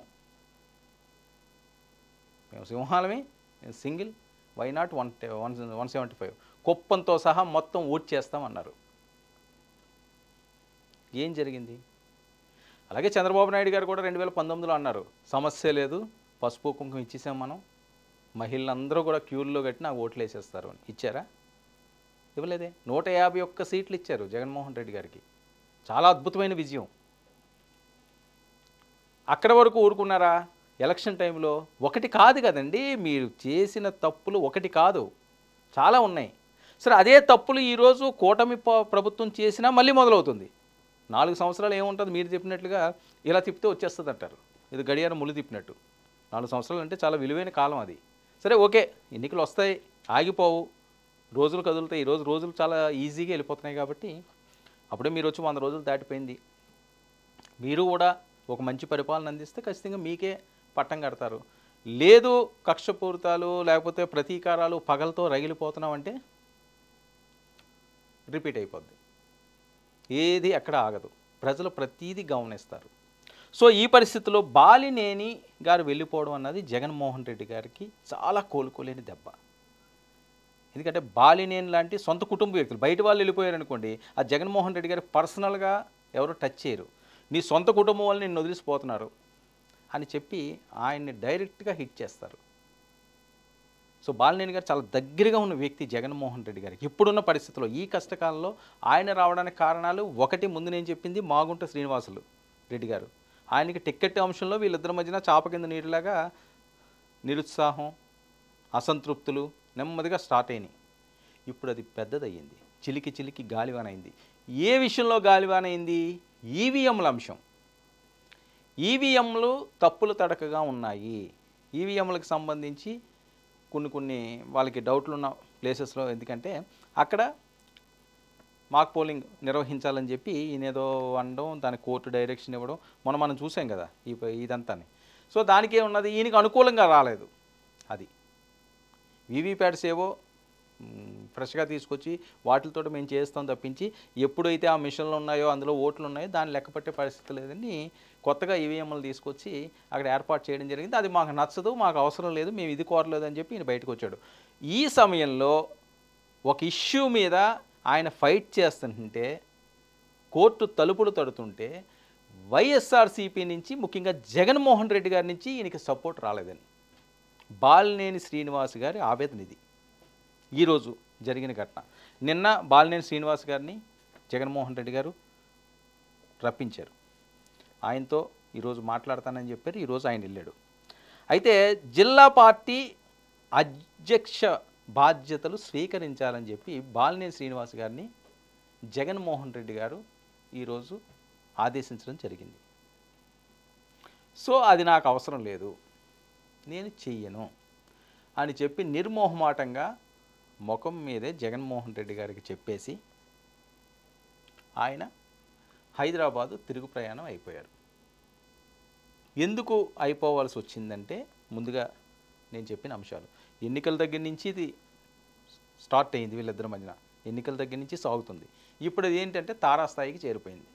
మేము సింహాలమే, మేము సింగిల్, వై నాట్ 175 కుప్పంతో సహా మొత్తం ఓట్ చేస్తామన్నారు. ఏం జరిగింది? అలాగే చంద్రబాబు నాయుడు గారు కూడా 2019లో అన్నారు, సమస్య లేదు, పసుపు కుంకుమ ఇచ్చేసాం మనం, మహిళలందరూ కూడా క్యూల్లో కట్టి నాకు ఓట్లు వేసేస్తారు అని. ఇచ్చారా? ఇవ్వలేదే. 151 సీట్లు ఇచ్చారు జగన్మోహన్ రెడ్డి గారికి. చాలా అద్భుతమైన విజయం. అక్కడి వరకు ఊరుకున్నారా? ఎలక్షన్ టైంలో ఒకటి కాదు కదండి, మీరు చేసిన తప్పులు ఒకటి కాదు, చాలా ఉన్నాయి. సరే, అదే తప్పులు ఈరోజు కూటమి ప్రభుత్వం చేసినా మళ్ళీ మొదలవుతుంది. 4 సంవత్సరాలు ఏముంటుంది, మీరు చెప్పినట్లుగా ఇలా తిప్పితే వచ్చేస్తుంది అంటారు. ఇది గడియారం ముళ్ళు తిప్పినట్టు. 4 సంవత్సరాలు అంటే చాలా విలువైన కాలం అది. సరే, ఓకే, ఎన్నికలు వస్తాయి, ఆగిపోవు, రోజులు కదులుతాయి. ఈరోజు రోజులు చాలా ఈజీగా వెళ్ళిపోతున్నాయి కాబట్టి అప్పుడే మీరు వచ్చి 100 రోజులు దాటిపోయింది. మీరు కూడా ఒక మంచి పరిపాలన అందిస్తే ఖచ్చితంగా మీకే పట్టం కడతారు. లేదు కక్షపూరితాలు లేకపోతే ప్రతీకారాలు పగలతో రగిలిపోతున్నామంటే రిపీట్ అయిపోద్ది. ఏది ఎక్కడ ఆగదు. ప్రజలు ప్రతీది గమనిస్తారు. సో ఈ పరిస్థితుల్లో బాలినేని గారు వెళ్ళిపోవడం అన్నది జగన్మోహన్ రెడ్డి గారికి చాలా కోలుకోలేని దెబ్బ. ఎందుకంటే బాలినేని లాంటి సొంత కుటుంబ వ్యక్తులు, బయట వాళ్ళు వెళ్ళిపోయారనుకోండి, ఆ జగన్మోహన్ రెడ్డి గారికి పర్సనల్గా ఎవరు టచ్ చేయరు. నీ సొంత కుటుంబం వాళ్ళు నిన్ను వదిలిసిపోతున్నారు అని చెప్పి ఆయన్ని డైరెక్ట్గా హిట్ చేస్తారు. సో బాలినేని గారు చాలా దగ్గరగా ఉన్న వ్యక్తి జగన్మోహన్ రెడ్డి గారికి. ఇప్పుడున్న పరిస్థితుల్లో ఈ కష్టకాలంలో ఆయన రావడానికి కారణాలు ఒకటి, ముందు నేను చెప్పింది మాగుంట శ్రీనివాసులు రెడ్డి గారు. ఆయనకి టిక్కెట్ అంశంలో వీళ్ళిద్దరి మధ్యన చాప కింద నీరులాగా నిరుత్సాహం, అసంతృప్తులు నెమ్మదిగా స్టార్ట్ అయినాయి. ఇప్పుడు అది పెద్దదయ్యింది, చిలికి చిలికి గాలివాన అయింది. ఏ విషయంలో గాలివాన అయింది? ఈవీఎంల అంశం. ఈవీఎంలు తప్పులు తడకగా ఉన్నాయి. ఈవీఎంలకు సంబంధించి కొన్ని వాళ్ళకి డౌట్లు ఉన్న ప్లేసెస్లో, ఎందుకంటే అక్కడ మాక్ పోలింగ్ నిర్వహించాలని చెప్పి ఈయనేదో అనడం, దాని కోర్టు డైరెక్షన్ ఇవ్వడం మనం చూసాం కదా ఇదంతా. సో దానికే ఉన్నది, ఈయనకి అనుకూలంగా రాలేదు. అది వీవీప్యాట్స్ ఏవో ఫ్రెష్గా తీసుకొచ్చి వాటితో మేము చేస్తాం తప్పించి, ఎప్పుడైతే ఆ మిషన్లు ఉన్నాయో అందులో ఓట్లు ఉన్నాయో దాన్ని లెక్కపట్టే పరిస్థితి లేదని కొత్తగా ఈవీఎంలు తీసుకొచ్చి అక్కడ ఏర్పాటు చేయడం జరిగింది. అది మాకు నచ్చదు, మాకు అవసరం లేదు, మేము ఇది కోరలేదు అని చెప్పి ఈయన బయటకు వచ్చాడు. ఈ సమయంలో ఒక ఇష్యూ మీద ఆయన ఫైట్ చేస్తుంటే, కోర్టు తలుపులు తడుతుంటే వైఎస్ఆర్సీపీ నుంచి, ముఖ్యంగా జగన్మోహన్ రెడ్డి గారి నుంచి ఈయనకి సపోర్ట్ రాలేదని బాలినేని శ్రీనివాస్ గారి ఆవేదన ఇది. ఈరోజు జరిగిన ఘటన. నిన్న బాలినేని శ్రీనివాస్ గారిని జగన్మోహన్ రెడ్డి గారు రప్పించారు. ఆయనతో ఈరోజు మాట్లాడతానని చెప్పారు. ఈరోజు ఆయన వెళ్ళాడు. అయితే జిల్లా పార్టీ అధ్యక్ష బాధ్యతలు స్వీకరించాలని చెప్పి బాలినేని శ్రీనివాస్ గారిని జగన్మోహన్ రెడ్డి గారు ఈరోజు ఆదేశించడం జరిగింది. సో అది నాకు అవసరం లేదు, నేను చెయ్యను అని చెప్పి నిర్మోహమాటంగా ముఖం మీదే జగన్మోహన్ రెడ్డి గారికి చెప్పేసి ఆయన హైదరాబాదు తిరుగు ప్రయాణం అయిపోయారు. ఎందుకు అయిపోవాల్సి వచ్చిందంటే, ముందుగా నేను చెప్పిన అంశాలు. ఎన్నికల దగ్గర నుంచి ఇది స్టార్ట్ అయింది, వీళ్ళిద్దరి మధ్యన ఎన్నికల దగ్గర నుంచి సాగుతుంది. ఇప్పుడు అది ఏంటంటే తారాస్థాయికి చేరిపోయింది.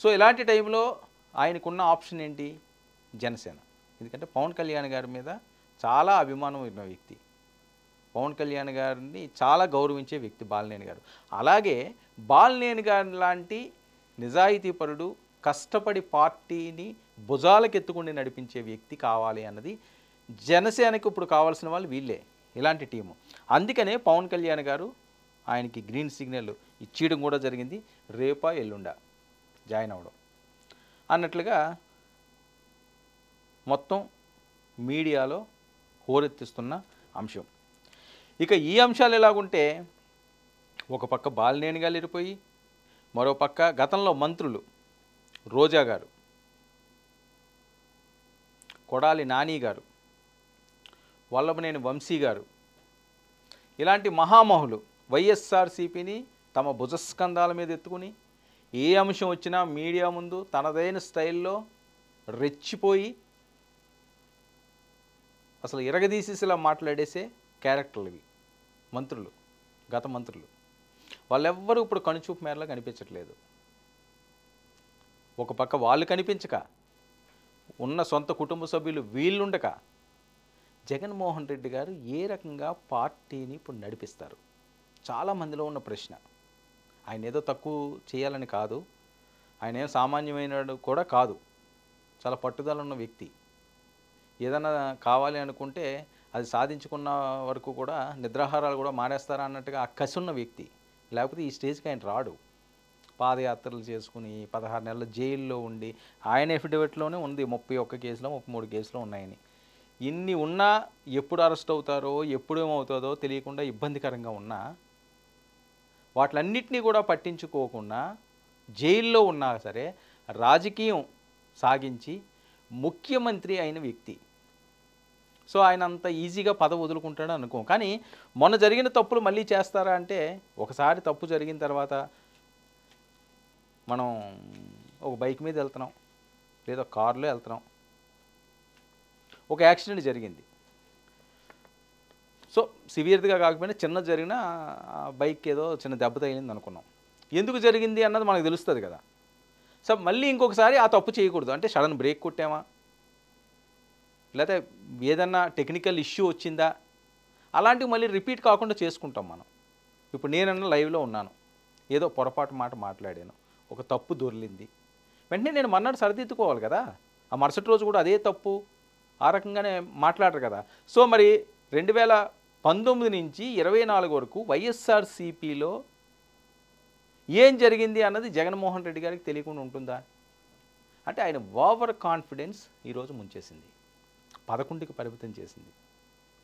సో ఇలాంటి టైంలో ఆయనకున్న ఆప్షన్ ఏంటి? జనసేన. ఎందుకంటే పవన్ కళ్యాణ్ గారి మీద చాలా అభిమానం ఉన్న వ్యక్తి, పవన్ కళ్యాణ్ గారిని చాలా గౌరవించే వ్యక్తి బాలినేని గారు. అలాగే బాలినేని గారి లాంటి నిజాయితీపరుడు, కష్టపడి పార్టీని భుజాలకెత్తుకుని నడిపించే వ్యక్తి కావాలి అన్నది జనసేనకు ఇప్పుడు కావాల్సిన వాళ్ళు వీళ్ళే, ఇలాంటి టీము. అందుకనే పవన్ కళ్యాణ్ గారు ఆయనకి గ్రీన్ సిగ్నల్ ఇచ్చేయడం కూడా జరిగింది. రేపా ఎల్లుండా జాయిన్ అవ్వడం అన్నట్లుగా మొత్తం మీడియాలో హోరెత్తిస్తున్న అంశం. ఇక ఈ అంశాలు ఎలాగుంటే, ఒక పక్క బాలినేని గారు వెళ్ళిపోయి, మరో పక్క గతంలో మంత్రులు రోజా గారు, కొడాలి నాని గారు, వల్లభనేని వంశీ గారు, ఇలాంటి మహామహులు వైఎస్ఆర్సీపీని తమ భుజస్కంధాల మీద ఎత్తుకుని ఏ అంశం వచ్చినా మీడియా ముందు తనదైన స్టైల్లో రెచ్చిపోయి అసలు ఇరగదీసేసిలా మాట్లాడేసే క్యారెక్టర్లు ఇవి మంత్రులు, గత మంత్రులు. వాళ్ళెవ్వరూ ఇప్పుడు కనుచూపు మేరలా కనిపించట్లేదు. ఒక పక్క వాళ్ళు కనిపించక, ఉన్న సొంత కుటుంబ సభ్యులు వీళ్ళుండక, జగన్మోహన్ రెడ్డి గారు ఏ రకంగా పార్టీని ఇప్పుడు నడిపిస్తారు? చాలామందిలో ఉన్న ప్రశ్న. ఆయన ఏదో తక్కువ చేయాలని కాదు, ఆయన ఏం సామాన్యమైనడు కూడా కాదు, చాలా పట్టుదల ఉన్న వ్యక్తి. ఏదైనా కావాలి అనుకుంటే అది సాధించుకున్న వరకు కూడా నిద్రాహారాలు కూడా మానేస్తారా అన్నట్టుగా ఆ కసి ఉన్న వ్యక్తి. లేకపోతే ఈ స్టేజ్కి ఆయన రాడు. పాదయాత్రలు చేసుకుని 16 నెలలు జైల్లో ఉండి, ఆయన ఎఫిడవిట్లోనే ఉంది 31 కేసులో 33 కేసులో ఉన్నాయని. ఇన్ని ఉన్నా ఎప్పుడు అరెస్ట్ అవుతారో ఎప్పుడు ఏమవుతుందో తెలియకుండా ఇబ్బందికరంగా ఉన్నా వాటిలన్నింటినీ కూడా పట్టించుకోకుండా జైల్లో ఉన్నా సరే రాజకీయం సాగించి ముఖ్యమంత్రి అయిన వ్యక్తి. సో ఆయన అంత ఈజీగా పదవి వదులుకుంటాడు అనుకో. కానీ మొన్న జరిగిన తప్పులు మళ్ళీ చేస్తారా అంటే, ఒకసారి తప్పు జరిగిన తర్వాత మనం ఒక బైక్ మీద వెళ్తున్నాం, లేదా కారులో వెళ్తున్నాం, ఒక యాక్సిడెంట్ జరిగింది. సో సివియర్గా కాకపోయినా చిన్న జరిగిన బైక్ ఏదో చిన్న దెబ్బ తగిలింది అనుకున్నాం. ఎందుకు జరిగింది అన్నది మనకు తెలుస్తుంది కదా. సో మళ్ళీ ఇంకొకసారి ఆ తప్పు చేయకూడదు. అంటే సడన్ బ్రేక్ కొట్టామా, లేకపోతే ఏదన్నా టెక్నికల్ ఇష్యూ వచ్చిందా, అలాంటివి మళ్ళీ రిపీట్ కాకుండా చేసుకుంటాం మనం. ఇప్పుడు నేనన్నా లైవ్లో ఉన్నాను, ఏదో పొరపాటు మాట మాట్లాడాను, ఒక తప్పు దొర్లింది, వెంటనే నేను మర్నాడు సరిదిద్దుకోవాలి కదా. ఆ మరుసటి రోజు కూడా అదే తప్పు ఆ రకంగానే మాట్లాడరు కదా. సో మరి 2019 నుంచి 24 వరకు వైఎస్ఆర్సీపీలో ఏం జరిగింది అన్నది జగన్మోహన్ రెడ్డి గారికి తెలియకుండా ఉంటుందా? అంటే ఆయన ఓవర్ కాన్ఫిడెన్స్ ఈరోజు ముంచేసింది, 11కి పరిమితం చేసింది.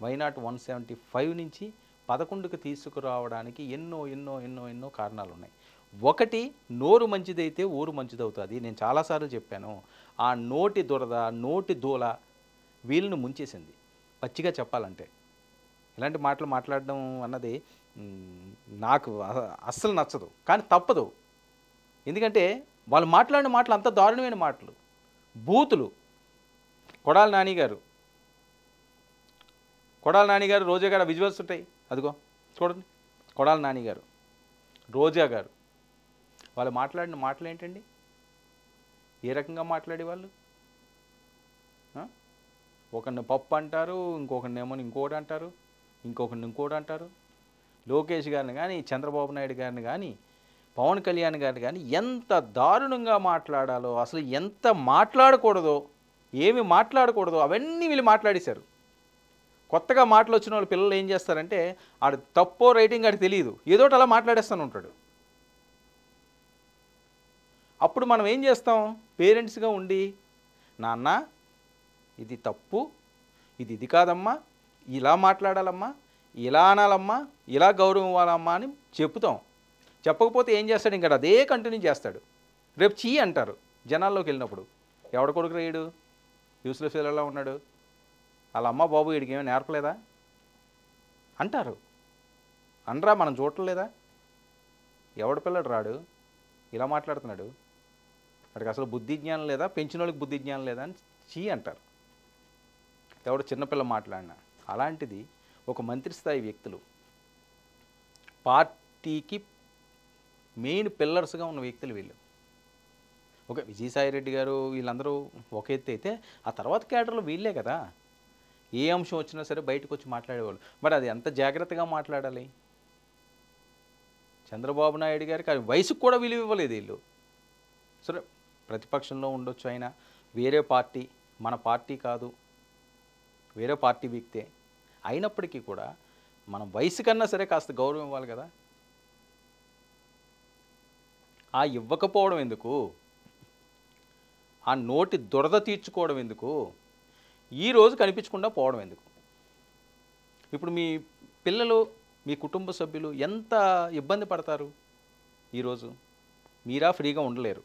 వైనాట్ 175 నుంచి 11కి తీసుకురావడానికి ఎన్నో ఎన్నో ఎన్నో ఎన్నో కారణాలు ఉన్నాయి. ఒకటి, నోరు మంచిదైతే ఊరు మంచిదవుతుంది. నేను చాలాసార్లు చెప్పాను. ఆ నోటి దురద, నోటి దూల వీళ్ళను ముంచేసింది. పచ్చిగా చెప్పాలంటే ఇలాంటి మాటలు మాట్లాడడం అన్నది నాకు అస్సలు నచ్చదు, కానీ తప్పదు. ఎందుకంటే వాళ్ళు మాట్లాడిన మాటలు అంత దారుణమైన మాటలు, బూతులు. కొడాలి నాని గారు రోజా గారు విజువల్స్ ఉంటాయి, అదిగో చూడండి. కొడాలి నాని గారు, రోజా గారు వాళ్ళు మాట్లాడిన మాటలు ఏంటండి? ఏ రకంగా మాట్లాడేవాళ్ళు? ఒకరిని పప్పు అంటారు, ఇంకొకరినేమో ఇంకోటి అంటారు, ఇంకోటి అంటారు. లోకేష్ గారిని కానీ, చంద్రబాబు నాయుడు గారిని కానీ, పవన్ కళ్యాణ్ గారిని కానీ ఎంత దారుణంగా మాట్లాడాలో, అసలు ఎంత మాట్లాడకూడదో, ఏమి మాట్లాడకూడదో అవన్నీ వీళ్ళు మాట్లాడేశారు. కొత్తగా మాటలు వచ్చిన వాళ్ళు పిల్లలు ఏం చేస్తారంటే, ఆడు తప్పో రైటింగ్ ఆడికి తెలియదు, ఏదోటి అలా మాట్లాడేస్తూనే ఉంటాడు. అప్పుడు మనం ఏం చేస్తాం? పేరెంట్స్గా ఉండి, నాన్న ఇది తప్పు, ఇది కాదమ్మా, ఇలా మాట్లాడాలమ్మా, ఇలా అనాలమ్మా, ఇలా గౌరవం ఇవ్వాలమ్మా అని చెప్తాం. చెప్పకపోతే ఏం చేస్తాడు? ఇంకా అదే కంటిన్యూ చేస్తాడు. రేపు చీ అంటారు జనాల్లోకి వెళ్ళినప్పుడు. ఎవడ కొడుకు రేయుడు, యూస్లెస్ ఫెలోలా ఉన్నాడు, వాళ్ళ అమ్మ బాబు వీడికి ఏమీ నేర్పలేదా అంటారు. అనరా? మనం చూడలేదా? ఎవడ పిల్లడు రాడు ఇలా మాట్లాడుతున్నాడు, వాడికి అసలు బుద్ధి జ్ఞానం లేదా, పెంచిన వాళ్ళకి బుద్ధి జ్ఞానం లేదా అని చీ అంటారు ఎవడు చిన్నపిల్ల మాట్లాడినా. అలాంటిది ఒక మంత్రి స్థాయి వ్యక్తులు, పార్టీకి మెయిన్ పిల్లర్స్గా ఉన్న వ్యక్తులు వీళ్ళు. ఓకే, విజయసాయిరెడ్డి గారు వీళ్ళందరూ ఒక ఎత్తు అయితే, ఆ తర్వాత క్యాడర్లో వీళ్ళే కదా. ఏ అంశం వచ్చినా సరే బయటకు వచ్చి మాట్లాడేవాళ్ళు. మరి అది ఎంత జాగ్రత్తగా మాట్లాడాలి? చంద్రబాబు నాయుడు గారికి అది వయసుకు కూడా విలువ ఇవ్వలేదు వీళ్ళు. సరే ప్రతిపక్షంలో ఉండొచ్చు, అయినా వేరే పార్టీ, మన పార్టీ కాదు, వేరే పార్టీ వ్యక్తే అయినప్పటికీ కూడా మనం వయసు కన్నా సరే కాస్త గౌరవం ఇవ్వాలి కదా. ఆ ఇవ్వకపోవడం ఎందుకు? ఆ నోటి దురద తీర్చుకోవడం ఎందుకు? ఈరోజు కనిపించకుండా పోవడం ఎందుకు? ఇప్పుడు మీ పిల్లలు, మీ కుటుంబ సభ్యులు ఎంత ఇబ్బంది పడతారు ఈరోజు. మీరా ఫ్రీగా ఉండలేరు,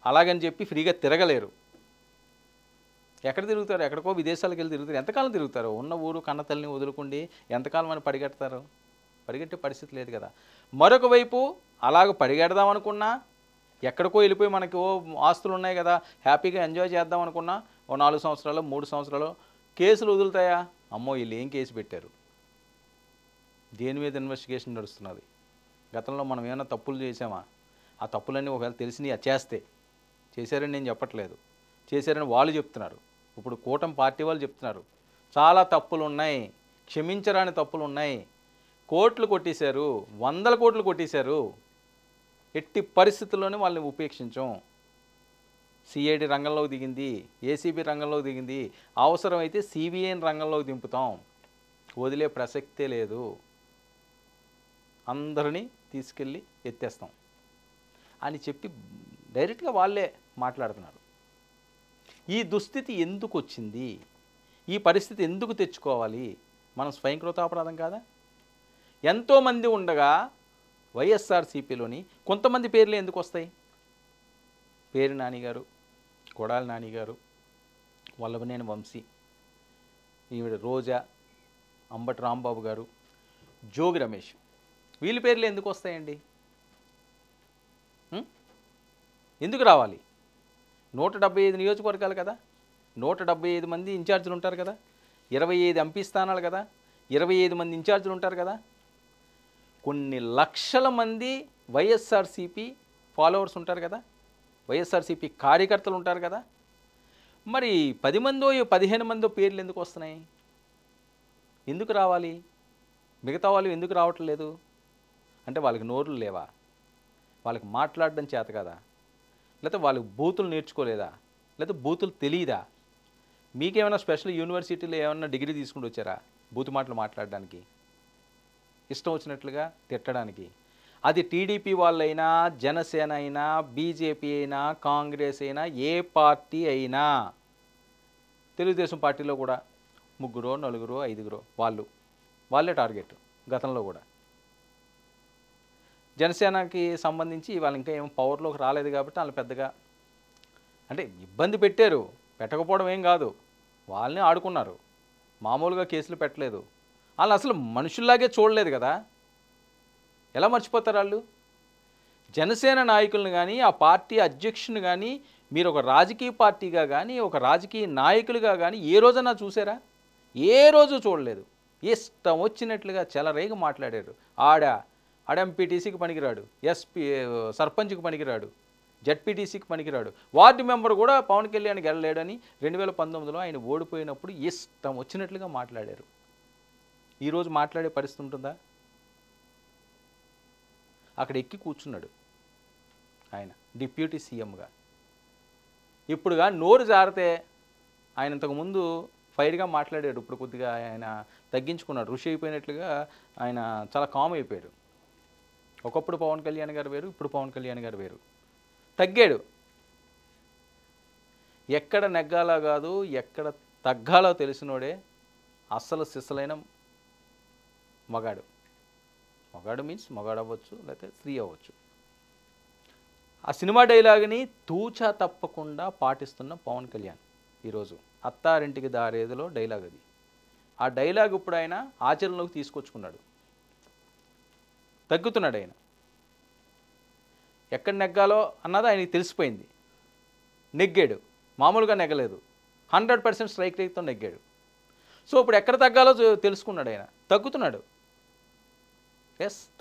అలాగని చెప్పి ఫ్రీగా తిరగలేరు. ఎక్కడ తిరుగుతారు? ఎక్కడికో విదేశాలకు వెళ్ళి తిరుగుతారు. ఎంతకాలం తిరుగుతారు? ఉన్న ఊరు కన్నతల్లిని వదులుకుండి ఎంతకాలం అని పరిగెడతారు? పరిగెట్టే పరిస్థితి లేదు కదా. మరొక వైపు అలాగ పరిగెడదాం అనుకున్నా, ఎక్కడికో వెళ్ళిపోయి మనకి ఆస్తులు ఉన్నాయి కదా, హ్యాపీగా ఎంజాయ్ చేద్దాం అనుకున్నా, 4 సంవత్సరాలు 3 సంవత్సరాలు కేసులు వదులుతాయా? అమ్మో వీళ్ళు ఏం కేసు పెట్టారు, దేని మీద ఇన్వెస్టిగేషన్ నడుస్తున్నది? గతంలో మనం ఏమైనా తప్పులు చేసామా? ఆ తప్పులన్నీ ఒకవేళ తెలిసినవి చేశారని నేను చెప్పట్లేదు, చేశారని వాళ్ళు చెప్తున్నారు. ఇప్పుడు కూటమి పార్టీ వాళ్ళు చెప్తున్నారు చాలా తప్పులు ఉన్నాయి, క్షమించరాని తప్పులు ఉన్నాయి, కోట్లు కొట్టేశారు, 100 కోట్లు కొట్టేశారు, ఎట్టి పరిస్థితుల్లోనే వాళ్ళని ఉపేక్షించం. సిఐడి రంగంలోకి దిగింది, ఏసీబీ రంగంలోకి దిగింది, అవసరమైతే సిబిఐని రంగంలోకి దింపుతాం, వదిలే ప్రసక్తే లేదు, అందరినీ తీసుకెళ్ళి ఎత్తేస్తాం అని చెప్పి డైరెక్ట్గా వాళ్ళే మాట్లాడుతున్నారు. ఈ దుస్థితి ఎందుకు వచ్చింది? ఈ పరిస్థితి ఎందుకు తెచ్చుకోవాలి? మనం స్వయంకృతాపరాధం కాదా? ఎంతోమంది ఉండగా వైఎస్ఆర్సీపీలోని కొంతమంది పేర్లు ఎందుకు వస్తాయి? పేరు నాని గారు, కొడాలి నాని గారు, వల్లభనేని వంశీ, ఈవిడ రోజా, అంబటి రాంబాబు గారు, జోగి రమేష్, వీళ్ళ పేర్లు ఎందుకు వస్తాయండి? ఎందుకు రావాలి? 175 నియోజకవర్గాలు కదా, 175 మంది ఇన్ఛార్జీలు ఉంటారు కదా, 25 ఎంపీ స్థానాలు కదా, 25 మంది ఇన్ఛార్జీలు ఉంటారు కదా, కొన్ని లక్షల మంది వైఎస్ఆర్సీపీ ఫాలోవర్స్ ఉంటారు కదా, వైఎస్ఆర్సీపీ కార్యకర్తలు ఉంటారు కదా. మరి 10 మందో 15 మందో పేర్లు ఎందుకు వస్తున్నాయి? ఎందుకు రావాలి? మిగతా వాళ్ళు ఎందుకు రావట్లేదు? అంటే వాళ్ళకి నోరులు లేవా? వాళ్ళకి మాట్లాడడం చేత కదా? లేకపోతే వాళ్ళకి బూతులు నేర్చుకోలేదా? లేకపోతే బూతులు తెలియదా? మీకేమైనా స్పెషల్ యూనివర్సిటీలో ఏమైనా డిగ్రీ తీసుకుంటూ వచ్చారా బూతు మాటలు మాట్లాడడానికి, ఇష్టం వచ్చినట్లుగా తిట్టడానికి? అది టీడీపీ వాళ్ళైనా, జనసేన అయినా, బీజేపీ అయినా, కాంగ్రెస్ అయినా, ఏ పార్టీ అయినా, తెలుగుదేశం పార్టీలో కూడా 3, 4, 5 వాళ్ళే టార్గెట్ గతంలో కూడా. జనసేనకి సంబంధించి వాళ్ళు ఇంకా ఏం పవర్లోకి రాలేదు కాబట్టి వాళ్ళు పెద్దగా అంటే ఇబ్బంది పెట్టారు, పెట్టకపోవడం ఏం కాదు, వాళ్ళని ఆడుకున్నారు, మామూలుగా కేసులు పెట్టలేదు. వాళ్ళు అసలు మనుషుల్లాగే చూడలేదు కదా, ఎలా మర్చిపోతారు వాళ్ళు? జనసేన నాయకులను కానీ, ఆ పార్టీ అధ్యక్షుని కానీ మీరు ఒక రాజకీయ పార్టీగా కానీ, ఒక రాజకీయ నాయకులుగా కానీ ఏ రోజన్నా చూసారా? ఏ రోజు చూడలేదు. ఇష్టం వచ్చినట్లుగా చెలరేగి మాట్లాడారు. ఎంపీటీసీకి పనికిరాడు, సర్పంచ్కి పనికిరాడు, జడ్పీటీసీకి పనికిరాడు, వార్డు మెంబర్ కూడా పవన్ కళ్యాణ్కి వెళ్ళలేడని 2019లో ఆయన ఓడిపోయినప్పుడు ఇష్టం వచ్చినట్లుగా మాట్లాడారు. ఈరోజు మాట్లాడే పరిస్థితి ఉంటుందా? అక్కడ ఎక్కి కూర్చున్నాడు ఆయన డిప్యూటీ సీఎంగా. ఇప్పుడుగా నోరు జారితే ఆయన ఇంతకుముందు ఫైర్గా మాట్లాడాడు, ఇప్పుడు కొద్దిగా ఆయన తగ్గించుకున్నాడు, ఋషి అయిపోయినట్లుగా ఆయన చాలా కామ్ అయిపోయాడు. ఒకప్పుడు పవన్ కళ్యాణ్ గారు వేరు, ఇప్పుడు పవన్ కళ్యాణ్ గారు వేరు, తగ్గాడు. ఎక్కడ నెగ్గాలో కాదు ఎక్కడ తగ్గాలో తెలిసినోడే అస్సలు సిస్సలైన మగాడు. మగాడు మీన్స్ మగాడు అవ్వచ్చు, లేకపోతే స్త్రీ అవ్వచ్చు. ఆ సినిమా డైలాగ్ని తూచా తప్పకుండా పాటిస్తున్న పవన్ కళ్యాణ్ ఈరోజు అత్తారింటికి దారేదిలో డైలాగ్ అది. ఆ డైలాగ్ ఇప్పుడు ఆయన ఆచరణలోకి తీసుకొచ్చుకున్నాడు, తగ్గుతున్నాడు. ఆయన ఎక్కడ నెగ్గాలో అన్నది ఆయనకి తెలిసిపోయింది, నెగ్గాడు. మామూలుగా నెగ్గలేదు, 100% స్ట్రైక్ రేట్తో నెగ్గాడు. సో ఇప్పుడు ఎక్కడ తగ్గాలో తెలుసుకున్నాడు, ఆయన తగ్గుతున్నాడు.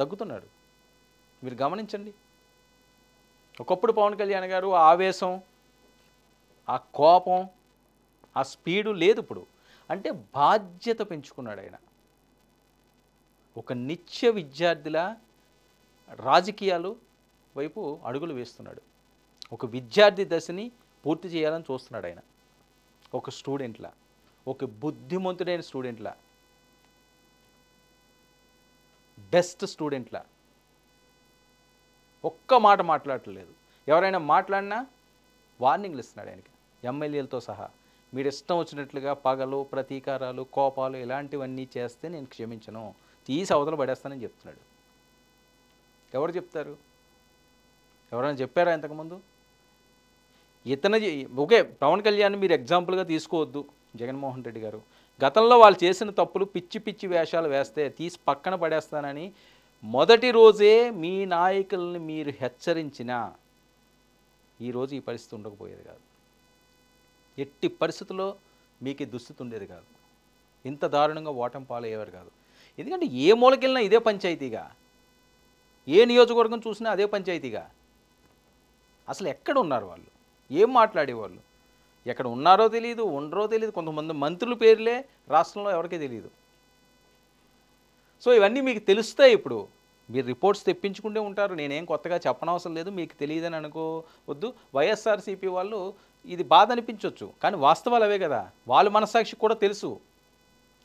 తగ్గుతున్నాడు. మీరు గమనించండి. ఒకప్పుడు పవన్ కళ్యాణ్ గారు ఆవేశం, ఆ కోపం, ఆ స్పీడు లేదు ఇప్పుడు. అంటే బాధ్యత పెంచుకున్నాడు ఆయన. ఒక నిత్య విద్యార్థిలా రాజకీయాలు వైపు అడుగులు వేస్తున్నాడు. ఒక విద్యార్థి దశని పూర్తి చేయాలని చూస్తున్నాడు ఆయన. ఒక స్టూడెంట్లా, ఒక బుద్ధిమంతుడైన స్టూడెంట్లా, బెస్ట్ స్టూడెంట్లా ఒక్క మాట మాట్లాడట్లేదు. ఎవరైనా మాట్లాడినా వార్నింగ్లు ఇస్తున్నాడు ఆయనకి, ఎమ్మెల్యేలతో సహా. మీరు ఇష్టం వచ్చినట్లుగా పగలు, ప్రతీకారాలు, కోపాలు ఇలాంటివన్నీ చేస్తే నేను క్షమించను, తీసి అవతల పడేస్తానని చెప్తున్నాడు. ఎవరు చెప్తారు? ఎవరైనా చెప్పారా ఇంతకుముందు? ఓకే, పవన్ కళ్యాణ్ మీరు ఎగ్జాంపుల్గా తీసుకోవద్దు. జగన్మోహన్ రెడ్డి గారు గతంలో వాళ్ళు చేసిన తప్పులు పిచ్చి పిచ్చి వేషాలు వేస్తే తీసి పక్కన పడేస్తానని మొదటి రోజే మీ నాయకుల్ని మీరు హెచ్చరించినా ఈరోజు ఈ పరిస్థితి ఉండకపోయేది కాదు. ఎట్టి పరిస్థితుల్లో మీకు దుస్థితి ఉండేది కాదు. ఇంత దారుణంగా ఓటమి పాలయ్యేవారు కాదు. ఎందుకంటే ఏ మూలకెళ్ళినా ఇదే పంచాయతీగా, ఏ నియోజకవర్గం చూసినా అదే పంచాయతీగా. అసలు ఎక్కడ ఉన్నారు వాళ్ళు, ఏం మాట్లాడేవాళ్ళు, ఎక్కడ ఉన్నారో తెలియదు, ఉండరో తెలియదు. కొంతమంది మంత్రుల పేర్లే రాష్ట్రంలో ఎవరికీ తెలియదు. సో ఇవన్నీ మీకు తెలుస్తాయి. ఇప్పుడు మీరు రిపోర్ట్స్ తెప్పించుకుంటూ ఉంటారు. నేనేం కొత్తగా చెప్పనవసరం లేదు, మీకు తెలియదని అనుకోవద్దు. వైఎస్ఆర్సీపీ వాళ్ళు ఇది బాధ అనిపించవచ్చు, కానీ వాస్తవాలు అవే కదా. వాళ్ళ మనస్సాక్షికి కూడా తెలుసు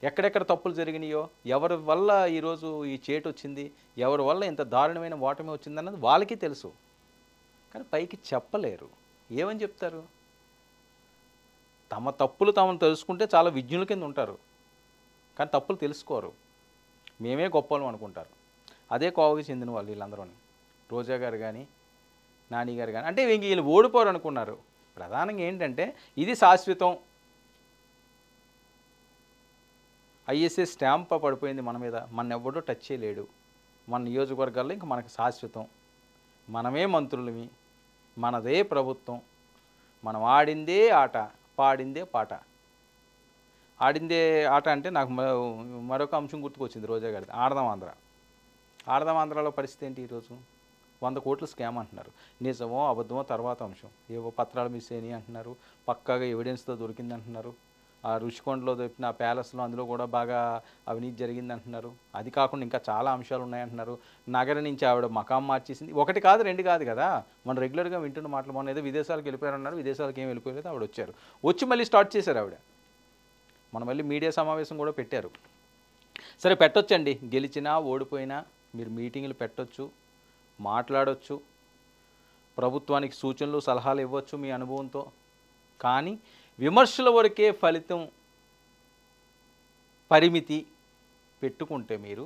ఎక్కడెక్కడ తప్పులు జరిగినాయో, ఎవరి వల్ల ఈరోజు ఈ చేటు వచ్చింది, ఎవరి వల్ల ఇంత దారుణమైన ఓటమి వచ్చిందన్నది వాళ్ళకి తెలుసు. కానీ పైకి చెప్పలేరు. ఏమని చెప్తారు? తమ తప్పులు తాము తెలుసుకుంటే చాలా విజ్ఞుల కింద ఉంటారు, కానీ తప్పులు తెలుసుకోరు. మేమే గొప్పలం అనుకుంటారు. అదే కోవకి చెందిన వాళ్ళు వీళ్ళందరూని. రోజా గారు కానీ, నాని గారు కానీ. అంటే వీళ్ళు ఓడిపోరు అనుకున్నారు. ప్రధానంగా ఏంటంటే ఇది శాశ్వతం, ఐఎస్ఏ స్టాంప్ పడిపోయింది మన మీద, మన ఎవడో టచ్ చేయలేడు, మన నియోజకవర్గాల్లో ఇంక మనకు శాశ్వతం, మనమే మంత్రులమి, మనదే ప్రభుత్వం, మనం ఆడిందే ఆట, పాడిందే పాట. ఆడిందే ఆట అంటే నాకు మరొక అంశం గుర్తుకొచ్చింది రోజా గారిది. ఆడదాం ఆంధ్ర. ఆడదాం ఆంధ్రాలో పరిస్థితి ఏంటి? ఈరోజు 100 కోట్ల స్కామ్ అంటున్నారు. నిజమో అబద్ధమో తర్వాత అంశం. ఏవో పత్రాలు మిస్ అయినాయి అంటున్నారు, పక్కాగా ఎవిడెన్స్తో దొరికింది అంటున్నారు. ఆ రుషికొండలో దొరికిన ఆ ప్యాలెస్లో అందులో కూడా బాగా అవినీతి జరిగింది అంటున్నారు. అది కాకుండా ఇంకా చాలా అంశాలు ఉన్నాయంటున్నారు. నగరం నుంచి ఆవిడ మకాం మార్చేసింది. ఒకటి కాదు, రెండు కాదు కదా, మనం రెగ్యులర్గా వింటున్న మాటలు. మొన్న ఏదో విదేశాలకు వెళ్ళిపోయారన్నారు, విదేశాలకు ఏం వెళ్ళిపోలేదు, ఆవిడ వచ్చారు, వచ్చి మళ్ళీ స్టార్ట్ చేశారు ఆవిడ. మనం మళ్ళీ మీడియా సమావేశం కూడా పెట్టారు. సరే పెట్టొచ్చండి, గెలిచినా ఓడిపోయినా మీరు మీటింగులు పెట్టొచ్చు, మాట్లాడొచ్చు, ప్రభుత్వానికి సూచనలు సలహాలు ఇవ్వచ్చు మీ అనుభవంతో. కానీ విమర్శల వరకే ఫలితం పరిమితి పెట్టుకుంటే మీరు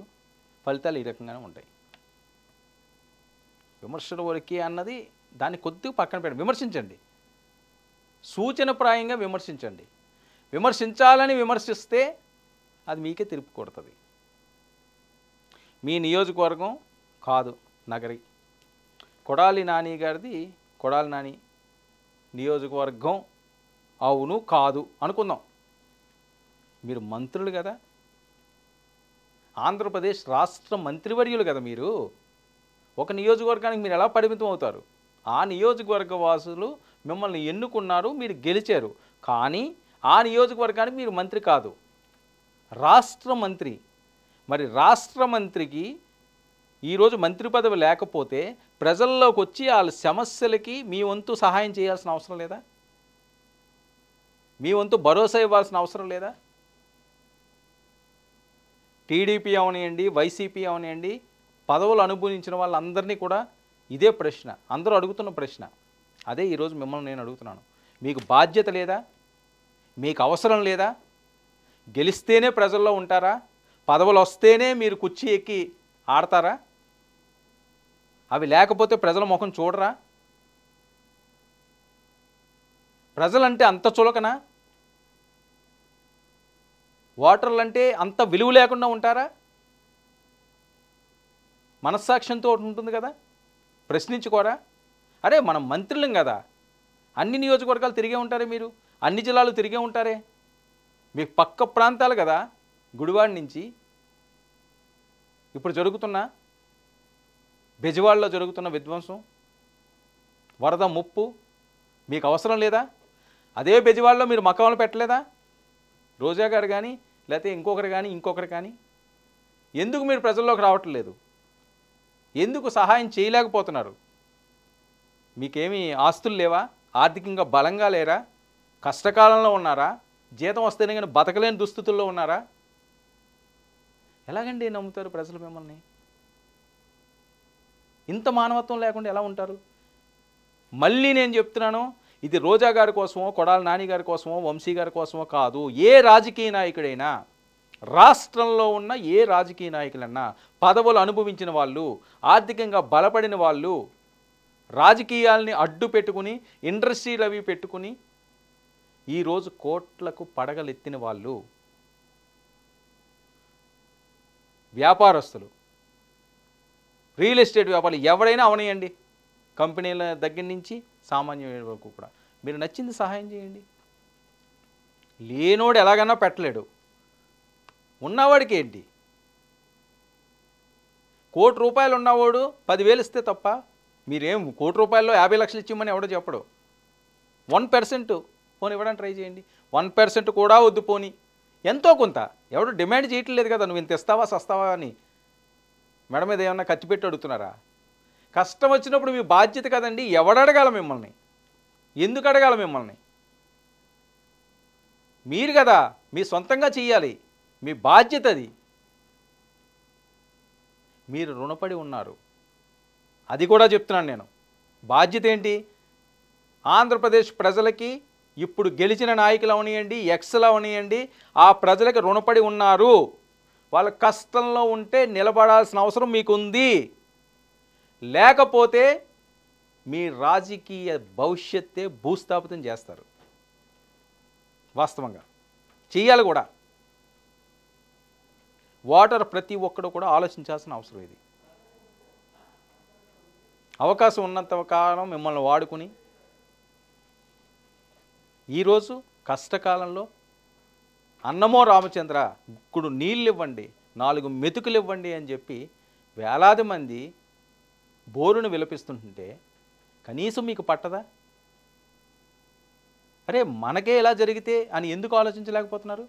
ఫలితాలు ఈ రకంగానే ఉంటాయి. విమర్శల వరకే అన్నది దాన్ని కొద్దిగా పక్కన పెట్టండి. విమర్శించండి, సూచనప్రాయంగా విమర్శించండి. విమర్శించాలని విమర్శిస్తే అది మీకే తిరుపు కొడుతుంది. మీ నియోజకవర్గం కాదు నగరి, కొడాలి నాని గారిది కొడాలి నాని నియోజకవర్గం అవును కాదు అనుకుందాం. మీరు మంత్రులు కదా, ఆంధ్రప్రదేశ్ రాష్ట్ర మంత్రివర్యులు కదా మీరు. ఒక నియోజకవర్గానికి మీరు ఎలా పరిమితం అవుతారు? ఆ నియోజకవర్గ వాసులు మిమ్మల్ని ఎన్నుకున్నారు, మీరు గెలిచారు. కానీ ఆ నియోజకవర్గానికి మీరు మంత్రి కాదు, రాష్ట్ర మంత్రి. మరి రాష్ట్ర మంత్రికి ఈరోజు మంత్రి పదవి లేకపోతే ప్రజల్లోకి వచ్చి వాళ్ళ సమస్యలకి మీ వంతు సహాయం చేయాల్సిన అవసరం లేదా? మీ వంతు భరోసా ఇవ్వాల్సిన అవసరం లేదా? టీడీపీ అవనియండి, వైసీపీ అవనియండి, పదవులు అనుభవించిన వాళ్ళందరినీ కూడా ఇదే ప్రశ్న, అందరూ అడుగుతున్న ప్రశ్న అదే. ఈరోజు మిమ్మల్ని నేను అడుగుతున్నాను, మీకు బాధ్యత లేదా? మీకు అవసరం లేదా? గెలిస్తేనే ప్రజల్లో ఉంటారా? పదవులు వస్తేనే మీరు కుర్చీ ఎక్కి ఆడతారా? అవి లేకపోతే ప్రజల ముఖం చూడరా? ప్రజలంటే అంత చులకనా? ఓటర్లంటే అంత విలువ లేకుండా ఉంటారా? మనస్సాక్ష్యంతో ఉంటుంది కదా, ప్రశ్నించుకోరా? అరే మనం మంత్రులం కదా, అన్ని నియోజకవర్గాలు తిరిగే ఉంటారే మీరు, అన్ని జిల్లాలు తిరిగే ఉంటారే. మీకు పక్క ప్రాంతాలు కదా, గుడివాడ నుంచి ఇప్పుడు జరుగుతున్న బెజవాడలో జరుగుతున్న విధ్వంసం, వరద ముప్పు మీకు అవసరం లేదా? అదే బెజవాడలో మీరు మకాంలు పెట్టలేదా? రోజా గారు కానీ లేకపోతే ఇంకొకరు కానీ ఎందుకు మీరు ప్రజల్లోకి రావట్లేదు? ఎందుకు సహాయం చేయలేకపోతున్నారు? మీకేమీ ఆస్తులు లేవా? ఆర్థికంగా బలంగా లేరా? కష్టకాలంలో ఉన్నారా? జీతం వస్తేనే కానీ బతకలేని దుస్థితుల్లో ఉన్నారా? ఎలాగండి నమ్ముతారు ప్రజలు మిమ్మల్ని? ఇంత మానవత్వం లేకుండా ఎలా ఉంటారు? మళ్ళీ నేను చెప్తున్నాను, ఇది రోజా గారి కోసమో, కొడాలి నాని గారి కోసమో, వంశీ గారి కోసమో కాదు. ఏ రాజకీయ నాయకుడైనా, రాష్ట్రంలో ఉన్న ఏ రాజకీయ నాయకులన్నా, పదవులు అనుభవించిన వాళ్ళు, ఆర్థికంగా బలపడిన వాళ్ళు, రాజకీయాల్ని అడ్డు పెట్టుకుని ఇండస్ట్రీలు అవి పెట్టుకుని ఈరోజు కోట్లకు పడగలెత్తిన వాళ్ళు, వ్యాపారస్తులు, రియల్ ఎస్టేట్ వ్యాపారులు ఎవరైనా అవనియండి, కంపెనీల దగ్గర నుంచి సామాన్య వరకు కూడా మీరు నచ్చింది సహాయం చేయండి. లేనోడు ఎలాగన్నా పెట్టలేడు, ఉన్నవాడికి ఏంటి? ₹1,00,00,000 ఉన్నవాడు 10,000 ఇస్తే తప్ప? మీరేం ₹1,00,00,000 50 లక్షలు ఇచ్చిమని ఎవడో చెప్పడు. 1% పోనీ ఇవ్వడానికి ట్రై చేయండి. 1% కూడా వద్దు పోనీ, ఎంతో కొంత. ఎవడు డిమాండ్ చేయట్లేదు కదా, నువ్వు ఇంత ఇస్తావా సస్తావా అని. మెడ మీద ఏమన్నా ఖర్చు పెట్టి అడుగుతున్నారా? కష్టం వచ్చినప్పుడు మీ బాధ్యత కదండి. ఎవడు అడగాల మిమ్మల్ని? ఎందుకు అడగాల మిమ్మల్ని? మీరు కదా మీ సొంతంగా చెయ్యాలి. మీ బాధ్యత అది. మీరు రుణపడి ఉన్నారు, అది కూడా చెప్తున్నాను నేను. బాధ్యత ఏంటి? ఆంధ్రప్రదేశ్ ప్రజలకి ఇప్పుడు గెలిచిన నాయకులు అవనియండి, ఎక్స్లు అవనియండి, ఆ ప్రజలకు రుణపడి ఉన్నారు. వాళ్ళ కష్టంలో ఉంటే నిలబడాల్సిన అవసరం మీకుంది. లేకపోతే మీ రాజకీయ భవిష్యత్తే భూస్థాపితం చేస్తారు. వాస్తవంగా చెయ్యాలి కూడా. ఓటర్ ప్రతి ఒక్కడు కూడా ఆలోచించాల్సిన అవసరం ఇది. అవకాశం ఉన్నంత కాలం మిమ్మల్ని వాడుకుని ఈరోజు కష్టకాలంలో అన్నమో రామచంద్ర ఇప్పుడు నీళ్ళు ఇవ్వండి, 4 మెతుకులు ఇవ్వండి అని చెప్పి వేలాది మంది బోరును విలపిస్తుంటే కనీసం మీకు పట్టదా? అరే మనకే ఎలా జరిగితే అని ఎందుకు ఆలోచించలేకపోతున్నారు?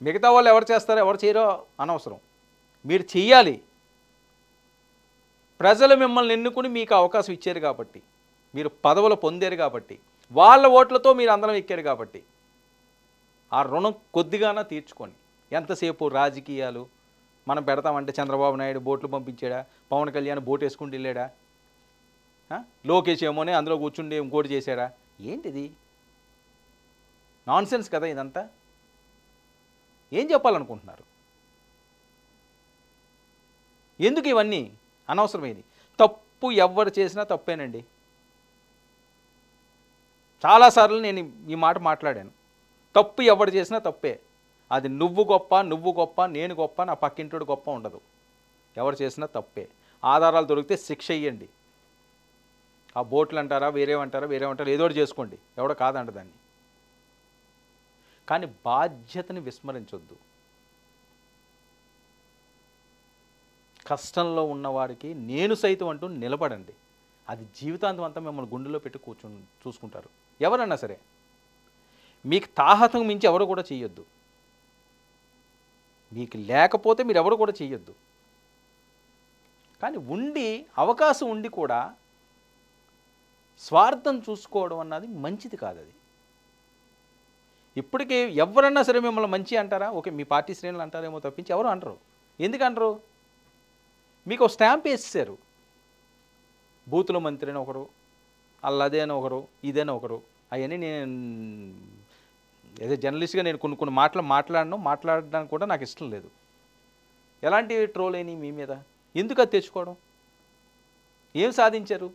మిగతా వాళ్ళు ఎవరు చేస్తారో ఎవరు చేయరో అనవసరం, మీరు చెయ్యాలి. ప్రజలు మిమ్మల్ని ఎన్నుకుని మీకు అవకాశం ఇచ్చారు కాబట్టి, మీరు పదవులు పొందారు కాబట్టి, వాళ్ళ ఓట్లతో మీరు అందరం ఎక్కారు కాబట్టి ఆ రుణం కొద్దిగానా తీర్చుకోండి. ఎంతసేపు రాజకీయాలు మనం పెడతామంటే చంద్రబాబు నాయుడు బోట్లు పంపించాడా, పవన్ కళ్యాణ్ బోట్ వేసుకుంటూ వెళ్ళాడా, లోకేష్ ఏమోనే అందులో కూర్చుండి ఇంకోటి చేశాడా? ఏంటిది? నాన్సెన్స్ కదా ఇదంతా. ఏం చెప్పాలనుకుంటున్నారు? ఎందుకు ఇవన్నీ అనవసరమైంది? తప్పు ఎవరు చేసినా తప్పేనండి. చాలాసార్లు నేను ఈ మాట మాట్లాడాను. తప్పు ఎవరు చేసినా తప్పే. అది నువ్వు గొప్ప నేను గొప్ప నా పక్కింటోడు గొప్ప ఉండదు. ఎవరు చేసినా తప్పే. ఆధారాలు దొరికితే శిక్ష ఇవ్వండి. ఆ బోట్లు అంటారా వేరేమంటారా ఏదో ఒకటి చేసుకోండి, ఎవడో కాదంట దాన్ని. కానీ బాధ్యతని విస్మరించొద్దు. కష్టంలో ఉన్నవాడికి నేను సైతం అంటూ నిలబడండి. అది జీవితాంతం అంతా మిమ్మల్ని గుండెలో పెట్టి చూసుకుంటారు ఎవరన్నా సరే. మీకు తాహతం మించి ఎవరు కూడా చేయొద్దు. మీకు లేకపోతే మీరు ఎవరు కూడా చేయొద్దు. కానీ అవకాశం ఉండి కూడా స్వార్థం చూసుకోవడం అన్నది మంచిది కాదు. అది ఇప్పటికీ ఎవరన్నా సరే మిమ్మల్ని మంచి అంటారా? ఓకే, మీ పార్టీ శ్రేణులు అంటారేమో తప్పించి ఎవరు అనరు. ఎందుకంటారు? మీకు ఒక స్టాంప్ వేసేసారు. బూతుల మంత్రి అని ఒకరు, అల్లదే అని ఒకరు, ఇదని ఒకరు. అవన్నీ నేను ఏదో జర్నలిస్ట్గా నేను కొన్ని మాట్లాడడానికి కూడా నాకు ఇష్టం లేదు. ఎలాంటి ట్రోల్ అయినాయి మీ మీద? ఎందుకు అది తెచ్చుకోవడం? ఏం సాధించారు?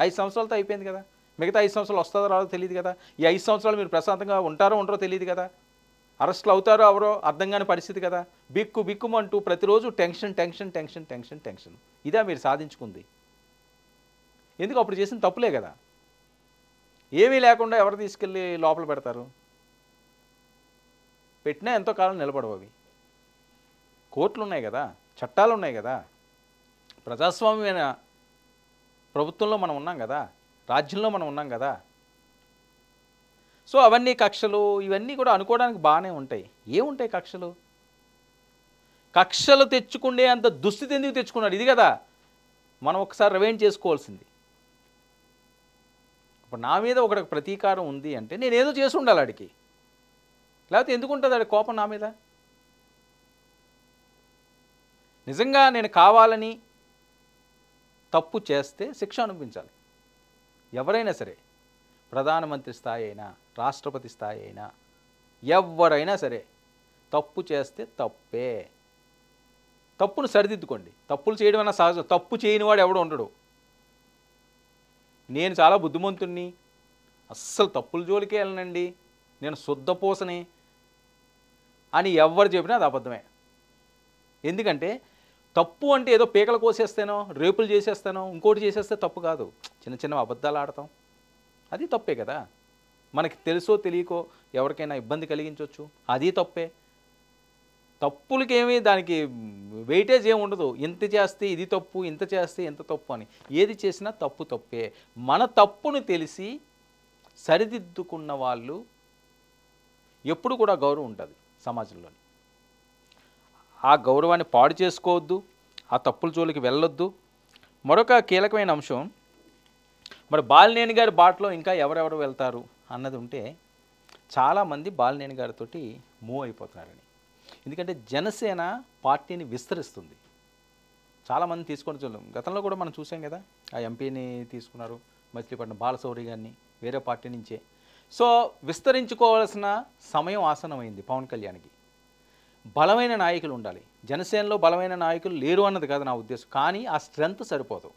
5 సంవత్సరాలతో అయిపోయింది కదా. మిగతా 5 సంవత్సరాలు వస్తుందో రాదో తెలియదు కదా. ఈ 5 సంవత్సరాలు మీరు ప్రశాంతంగా ఉంటారో ఉండరో తెలియదు కదా. అరెస్టులు అవుతారో అవరో అర్థం కాని పరిస్థితి కదా. బిక్కుమంటూ ప్రతిరోజు టెన్షన్. ఇదే మీరు సాధించుకుంది. ఎందుకు? అప్పుడు చేసిన తప్పులే కదా. ఏమీ లేకుండా ఎవరు తీసుకెళ్ళి లోపల పెడతారు? పెట్టినా ఎంతో కాలం నిలబడవు అవి. కోర్టులు ఉన్నాయి కదా, చట్టాలు ఉన్నాయి కదా, ప్రజాస్వామ్యమైన ప్రభుత్వంలో మనం ఉన్నాం కదా, రాజ్యంలో మనం ఉన్నాం కదా. సో అవన్నీ కక్షలు ఇవన్నీ కూడా అనుకోవడానికి బాగానే ఉంటాయి. ఏముంటాయి కక్షలు? కక్షలు తెచ్చుకునే అంత దుస్థితి ఎందుకు తెచ్చుకున్నాడు? ఇది కదా మనం ఒకసారి రివైండ్ చేసుకోవాల్సింది. ఇప్పుడు నా మీద ఒకటి ప్రతీకారం ఉంది అంటే నేను ఏదో చేసి ఉండాలి ఆడికి. లేకపోతే ఎందుకు ఉంటుంది ఆడి కోపం నా మీద? నిజంగా నేను కావాలని తప్పు చేస్తే శిక్ష అనిపించాలి. ఎవరైనా సరే, ప్రధానమంత్రి స్థాయి అయినా రాష్ట్రపతి స్థాయి అయినా ఎవరైనా సరే తప్పు చేస్తే తప్పే. తప్పును సరిదిద్దుకోండి. తప్పులు చేయడం అన్న సహజం. తప్పు చేయని వాడు ఎవడు ఉండడు. నేను చాలా బుద్ధిమంతుణ్ణి, అస్సలు తప్పుల జోలికే వెళ్ళనండి, నేను శుద్ధపూసని అని ఎవరు చెప్పినా అది అబద్ధమే. ఎందుకంటే తప్పు అంటే ఏదో పీకలు కోసేస్తానో రేపులు చేసేస్తానో ఇంకోటి చేసేస్తే తప్పు కాదు. చిన్న అబద్ధాలు ఆడతాం, అది తప్పే కదా. మనకి తెలుసో తెలియకో ఎవరికైనా ఇబ్బంది కలిగించవచ్చు, అది తప్పే. తప్పులకేమీ దానికి వెయిటేజ్ ఏమి ఉండదు. ఇంత చేస్తే ఇది తప్పు, ఇంత చేస్తే ఇంత తప్పు అని. ఏది చేసినా తప్పు తప్పే. మన తప్పును తెలిసి సరిదిద్దుకున్న వాళ్ళు ఎప్పుడు కూడా గౌరవం ఉంటుంది సమాజంలో. ఆ గౌరవాన్ని పాడు చేసుకోవద్దు, ఆ తప్పుల జోలికి వెళ్ళొద్దు. మరొక కీలకమైన అంశం, మరి బాలినేని గారి బాటలో ఇంకా ఎవరెవరు వెళ్తారు అన్నది ఉంటే, చాలామంది బాలినేని గారితో మూవ్ అయిపోతున్నారని. ఎందుకంటే జనసేన పార్టీని విస్తరిస్తుంది. చాలామంది తీసుకొని చూడలేం. గతంలో కూడా మనం చూసాం కదా, ఆ ఎంపీని తీసుకున్నారు, మచిలీపట్నం బాలశౌరి గారిని, వేరే పార్టీ నుంచే. సో విస్తరించుకోవాల్సిన సమయం ఆసన్నమైంది పవన్ కళ్యాణ్కి. బలమైన నాయకులు ఉండాలి. జనసేనలో బలమైన నాయకులు లేరు అన్నది కాదు నా ఉద్దేశం, కానీ ఆ స్ట్రెంత్ సరిపోదు.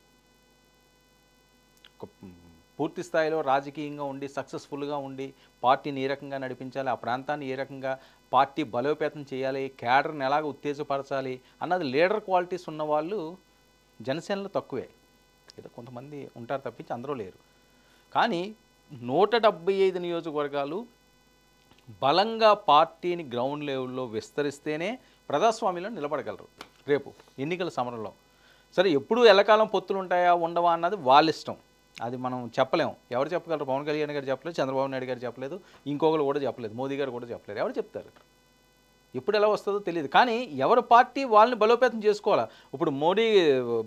పూర్తి స్థాయిలో రాజకీయంగా ఉండి సక్సెస్ఫుల్గా ఉండి పార్టీని ఏ రకంగా నడిపించాలి, ఆ ప్రాంతాన్ని ఏ రకంగా పార్టీ బలోపేతం చేయాలి, క్యాడర్ని ఎలాగ ఉత్తేజపరచాలి అన్నది లీడర్ క్వాలిటీస్ ఉన్నవాళ్ళు జనసేనలో తక్కువే. ఏదో కొంతమంది ఉంటారు తప్పించి అందరూ లేరు. కానీ 175 నియోజకవర్గాలు బలంగా పార్టీని గ్రౌండ్ లెవెల్లో విస్తరిస్తేనే ప్రజాస్వామ్యంలో నిలబడగలరు రేపు ఎన్నికల సమరంలో. సరే, ఎప్పుడు ఎల్లకాలం పొత్తులు ఉంటాయా ఉండవా అన్నది వాళ్ళ ఇష్టం, అది మనం చెప్పలేము. ఎవరు చెప్పగలరు? పవన్ కళ్యాణ్ గారు చెప్పలేదు, చంద్రబాబు నాయుడు గారు చెప్పలేదు, ఇంకొకరు కూడా చెప్పలేదు, మోదీ గారు కూడా చెప్పలేదు. ఎవరు చెప్తారు? ఎప్పుడు ఎలా వస్తుందో తెలియదు. కానీ ఎవరి పార్టీ వాళ్ళని బలోపేతం చేసుకోవాలా. ఇప్పుడు మోడీ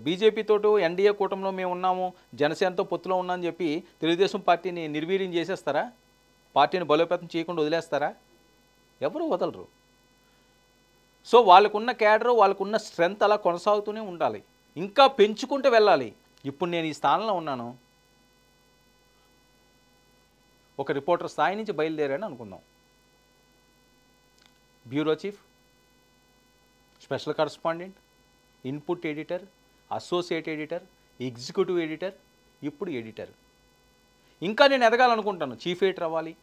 బీజేపీతో ఎన్డీఏ కూటమిలో మేము ఉన్నాము, జనసేనతో పొత్తులో ఉన్నామని చెప్పి తెలుగుదేశం పార్టీని నిర్వీర్యం చేసేస్తారా? పార్టీని బలోపేతం చేయకుండా వదిలేస్తారా? ఎవరు వదలరు. సో వాళ్ళకున్న క్యాడరు, వాళ్ళకున్న స్ట్రెంత్ అలా కొనసాగుతూనే ఉండాలి, ఇంకా పెంచుకుంటూ వెళ్ళాలి. ఇప్పుడు నేను ఈ స్థానంలో ఉన్నాను, ఒక రిపోర్టర్ స్థాయి నుంచి బయలుదేరాను అనుకుందాం. Bureau chief, special correspondent, input editor, associate editor, executive editor, ఇప్పుడు ఎడిటర్. ఇంకా నేను ఎదగాలనుకుంటాను, చీఫ్ ఎడిటర్ అవ్వాలి.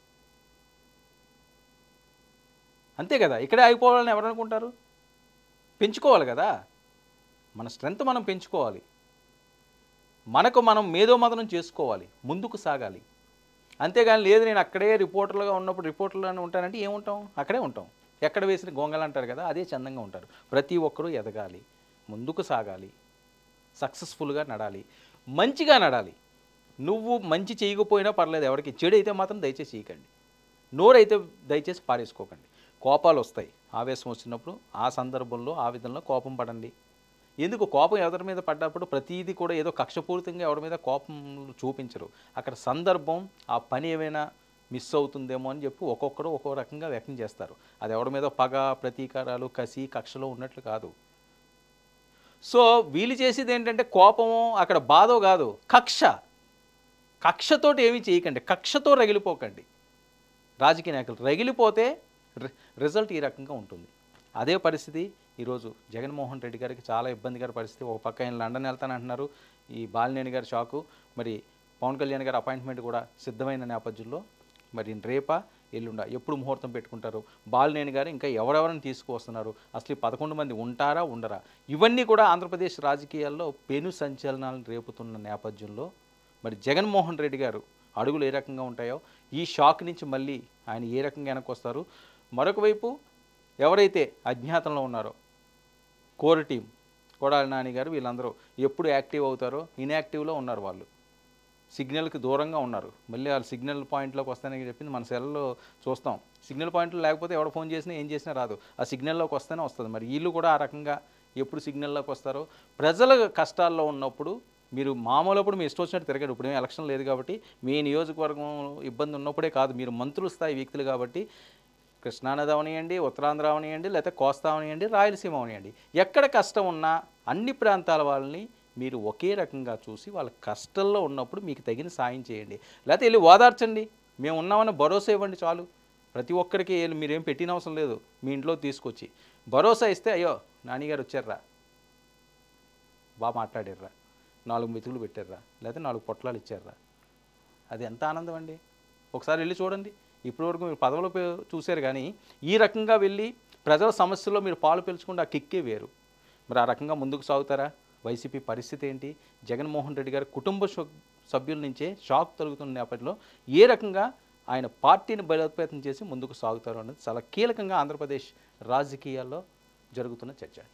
అంతే కదా, ఇక్కడే ఆగిపోవాలని ఎవరు అనుకుంటారు? పెంచుకోవాలి కదా, మన స్ట్రెంత్ మనం పెంచుకోవాలి, మనకు మనం మేధోమథనం చేసుకోవాలి, ముందుకు సాగాలి. అంతేగాని లేదు నేను అక్కడే రిపోర్టర్లుగా ఉన్నప్పుడు రిపోర్టర్లోనే ఉంటానంటే ఏముంటాం? అక్కడే ఉంటాం. ఎక్కడ వేసిన గొంగలు అంటారు కదా, అదే చందంగా ఉంటారు. ప్రతి ఒక్కరూ ఎదగాలి, ముందుకు సాగాలి, సక్సెస్ఫుల్గా నడాలి, మంచిగా నడాలి. నువ్వు మంచి చేయకపోయినా పర్లేదు, ఎవరికి చెడు అయితే మాత్రం దయచేసి చేయకండి. నోరైతే దయచేసి పారేసుకోకండి. కోపాలు వస్తాయి, ఆవేశం వచ్చినప్పుడు ఆ సందర్భంలో ఆ విధంలో కోపం పడండి. ఎందుకు కోపం ఎవరి మీద పడ్డప్పుడు ప్రతీది కూడా ఏదో కక్షపూరితంగా ఎవరి మీద కోపం చూపించరు. అక్కడ సందర్భం, ఆ పని ఏమైనా మిస్ అవుతుందేమో అని చెప్పి ఒక్కొక్కరు ఒక్కో రకంగా వ్యక్తం చేస్తారు. అది ఎవరి మీద పగ, ప్రతీకారాలు, కసి, కక్షలో ఉన్నట్లు కాదు. సో వీళ్ళు చేసేది ఏంటంటే కోపము, అక్కడ బాధో కాదు, కక్ష. కక్షతోటి ఏమీ చేయకండి, కక్షతో రగిలిపోకండి. రాజకీయ నాయకులు రగిలిపోతే రిజల్ట్ ఈ రకంగా ఉంటుంది. అదే పరిస్థితి ఈరోజు జగన్మోహన్ రెడ్డి గారికి చాలా ఇబ్బందికర పరిస్థితి. ఒక పక్క ఆయన లండన్ వెళ్తానంటున్నారు, ఈ బాలినేని గారి షాకు, మరి పవన్ కళ్యాణ్ గారి అపాయింట్మెంట్ కూడా సిద్ధమైన నేపథ్యంలో మరి రేపా ఎల్లుండా ఎప్పుడు ముహూర్తం పెట్టుకుంటారు, బాలినేని గారు ఇంకా ఎవరెవరిని తీసుకువస్తున్నారు, అసలు 11 మంది ఉంటారా ఉండరా, ఇవన్నీ కూడా ఆంధ్రప్రదేశ్ రాజకీయాల్లో పెను సంచలనాలను రేపుతున్న నేపథ్యంలో మరి జగన్మోహన్ రెడ్డి గారు అడుగులు ఏ రకంగా ఉంటాయో, ఈ షాక్ నుంచి మళ్ళీ ఆయన ఏ రకంగా వెనక్కి వస్తారు. మరొక వైపు ఎవరైతే అజ్ఞాతంలో ఉన్నారో కోర్ టీం, కొడాలి నాని గారు, వీళ్ళందరూ ఎప్పుడు యాక్టివ్ అవుతారో ఇన్యాక్టివ్లో ఉన్నారు. వాళ్ళు సిగ్నల్కి దూరంగా ఉన్నారు. మళ్ళీ వాళ్ళు సిగ్నల్ పాయింట్లోకి వస్తానని చెప్పింది మన సెల్లో చూస్తాం. సిగ్నల్ పాయింట్లో లేకపోతే ఎవరు ఫోన్ చేసినా ఏం చేసినా రాదు, ఆ సిగ్నల్లోకి వస్తేనే వస్తుంది. మరి వీళ్ళు కూడా ఆ రకంగా ఎప్పుడు సిగ్నల్లోకి వస్తారో. ప్రజల కష్టాల్లో ఉన్నప్పుడు మీరు మామూలప్పుడు మీ ఇష్టం వచ్చినట్టు తిరగడు. ఇప్పుడు ఎలక్షన్ లేదు కాబట్టి, మీ నియోజకవర్గం ఇబ్బంది ఉన్నప్పుడే కాదు, మీరు మంత్రుల స్థాయి వ్యక్తులు కాబట్టి కృష్ణానది అవనియండి, ఉత్తరాంధ్ర అవనియండి, లేకపోతే కోస్తా అవనియండి, రాయలసీమ అవనియండి, ఎక్కడ కష్టం ఉన్నా అన్ని ప్రాంతాల వాళ్ళని మీరు ఒకే రకంగా చూసి వాళ్ళ కష్టంలో ఉన్నప్పుడు మీకు తగిన సాయం చేయండి, లేకపోతే వెళ్ళి ఓదార్చండి, మేము ఉన్నామని భరోసా ఇవ్వండి చాలు. ప్రతి ఒక్కరికి మీరేం పెట్టిన అవసరం లేదు, మీ ఇంట్లో తీసుకొచ్చి భరోసా ఇస్తే అయ్యో నానిగారు వచ్చారా, బాగా మాట్లాడారా, 4 మెతుకులు పెట్టారా, లేకపోతే 4 పొట్లాలు ఇచ్చారా, అది ఎంత ఆనందం అండి. ఒకసారి వెళ్ళి చూడండి. ఇప్పటివరకు మీరు పదవులు చూశారు, కానీ ఈ రకంగా వెళ్ళి ప్రజల సమస్యల్లో మీరు పాలు పిలుచుకుంటే ఆ కిక్కే వేరు. మరి ఆ రకంగా ముందుకు సాగుతారా? వైసీపీ పరిస్థితి ఏంటి? జగన్మోహన్ రెడ్డి గారి కుటుంబ సభ్యుల నుంచే షాక్ తొలుగుతున్న నేపథ్యంలో ఏ రకంగా ఆయన పార్టీని బలోపేతం చేసి ముందుకు సాగుతారు అనేది చాలా కీలకంగా ఆంధ్రప్రదేశ్ రాజకీయాల్లో జరుగుతున్న చర్చ.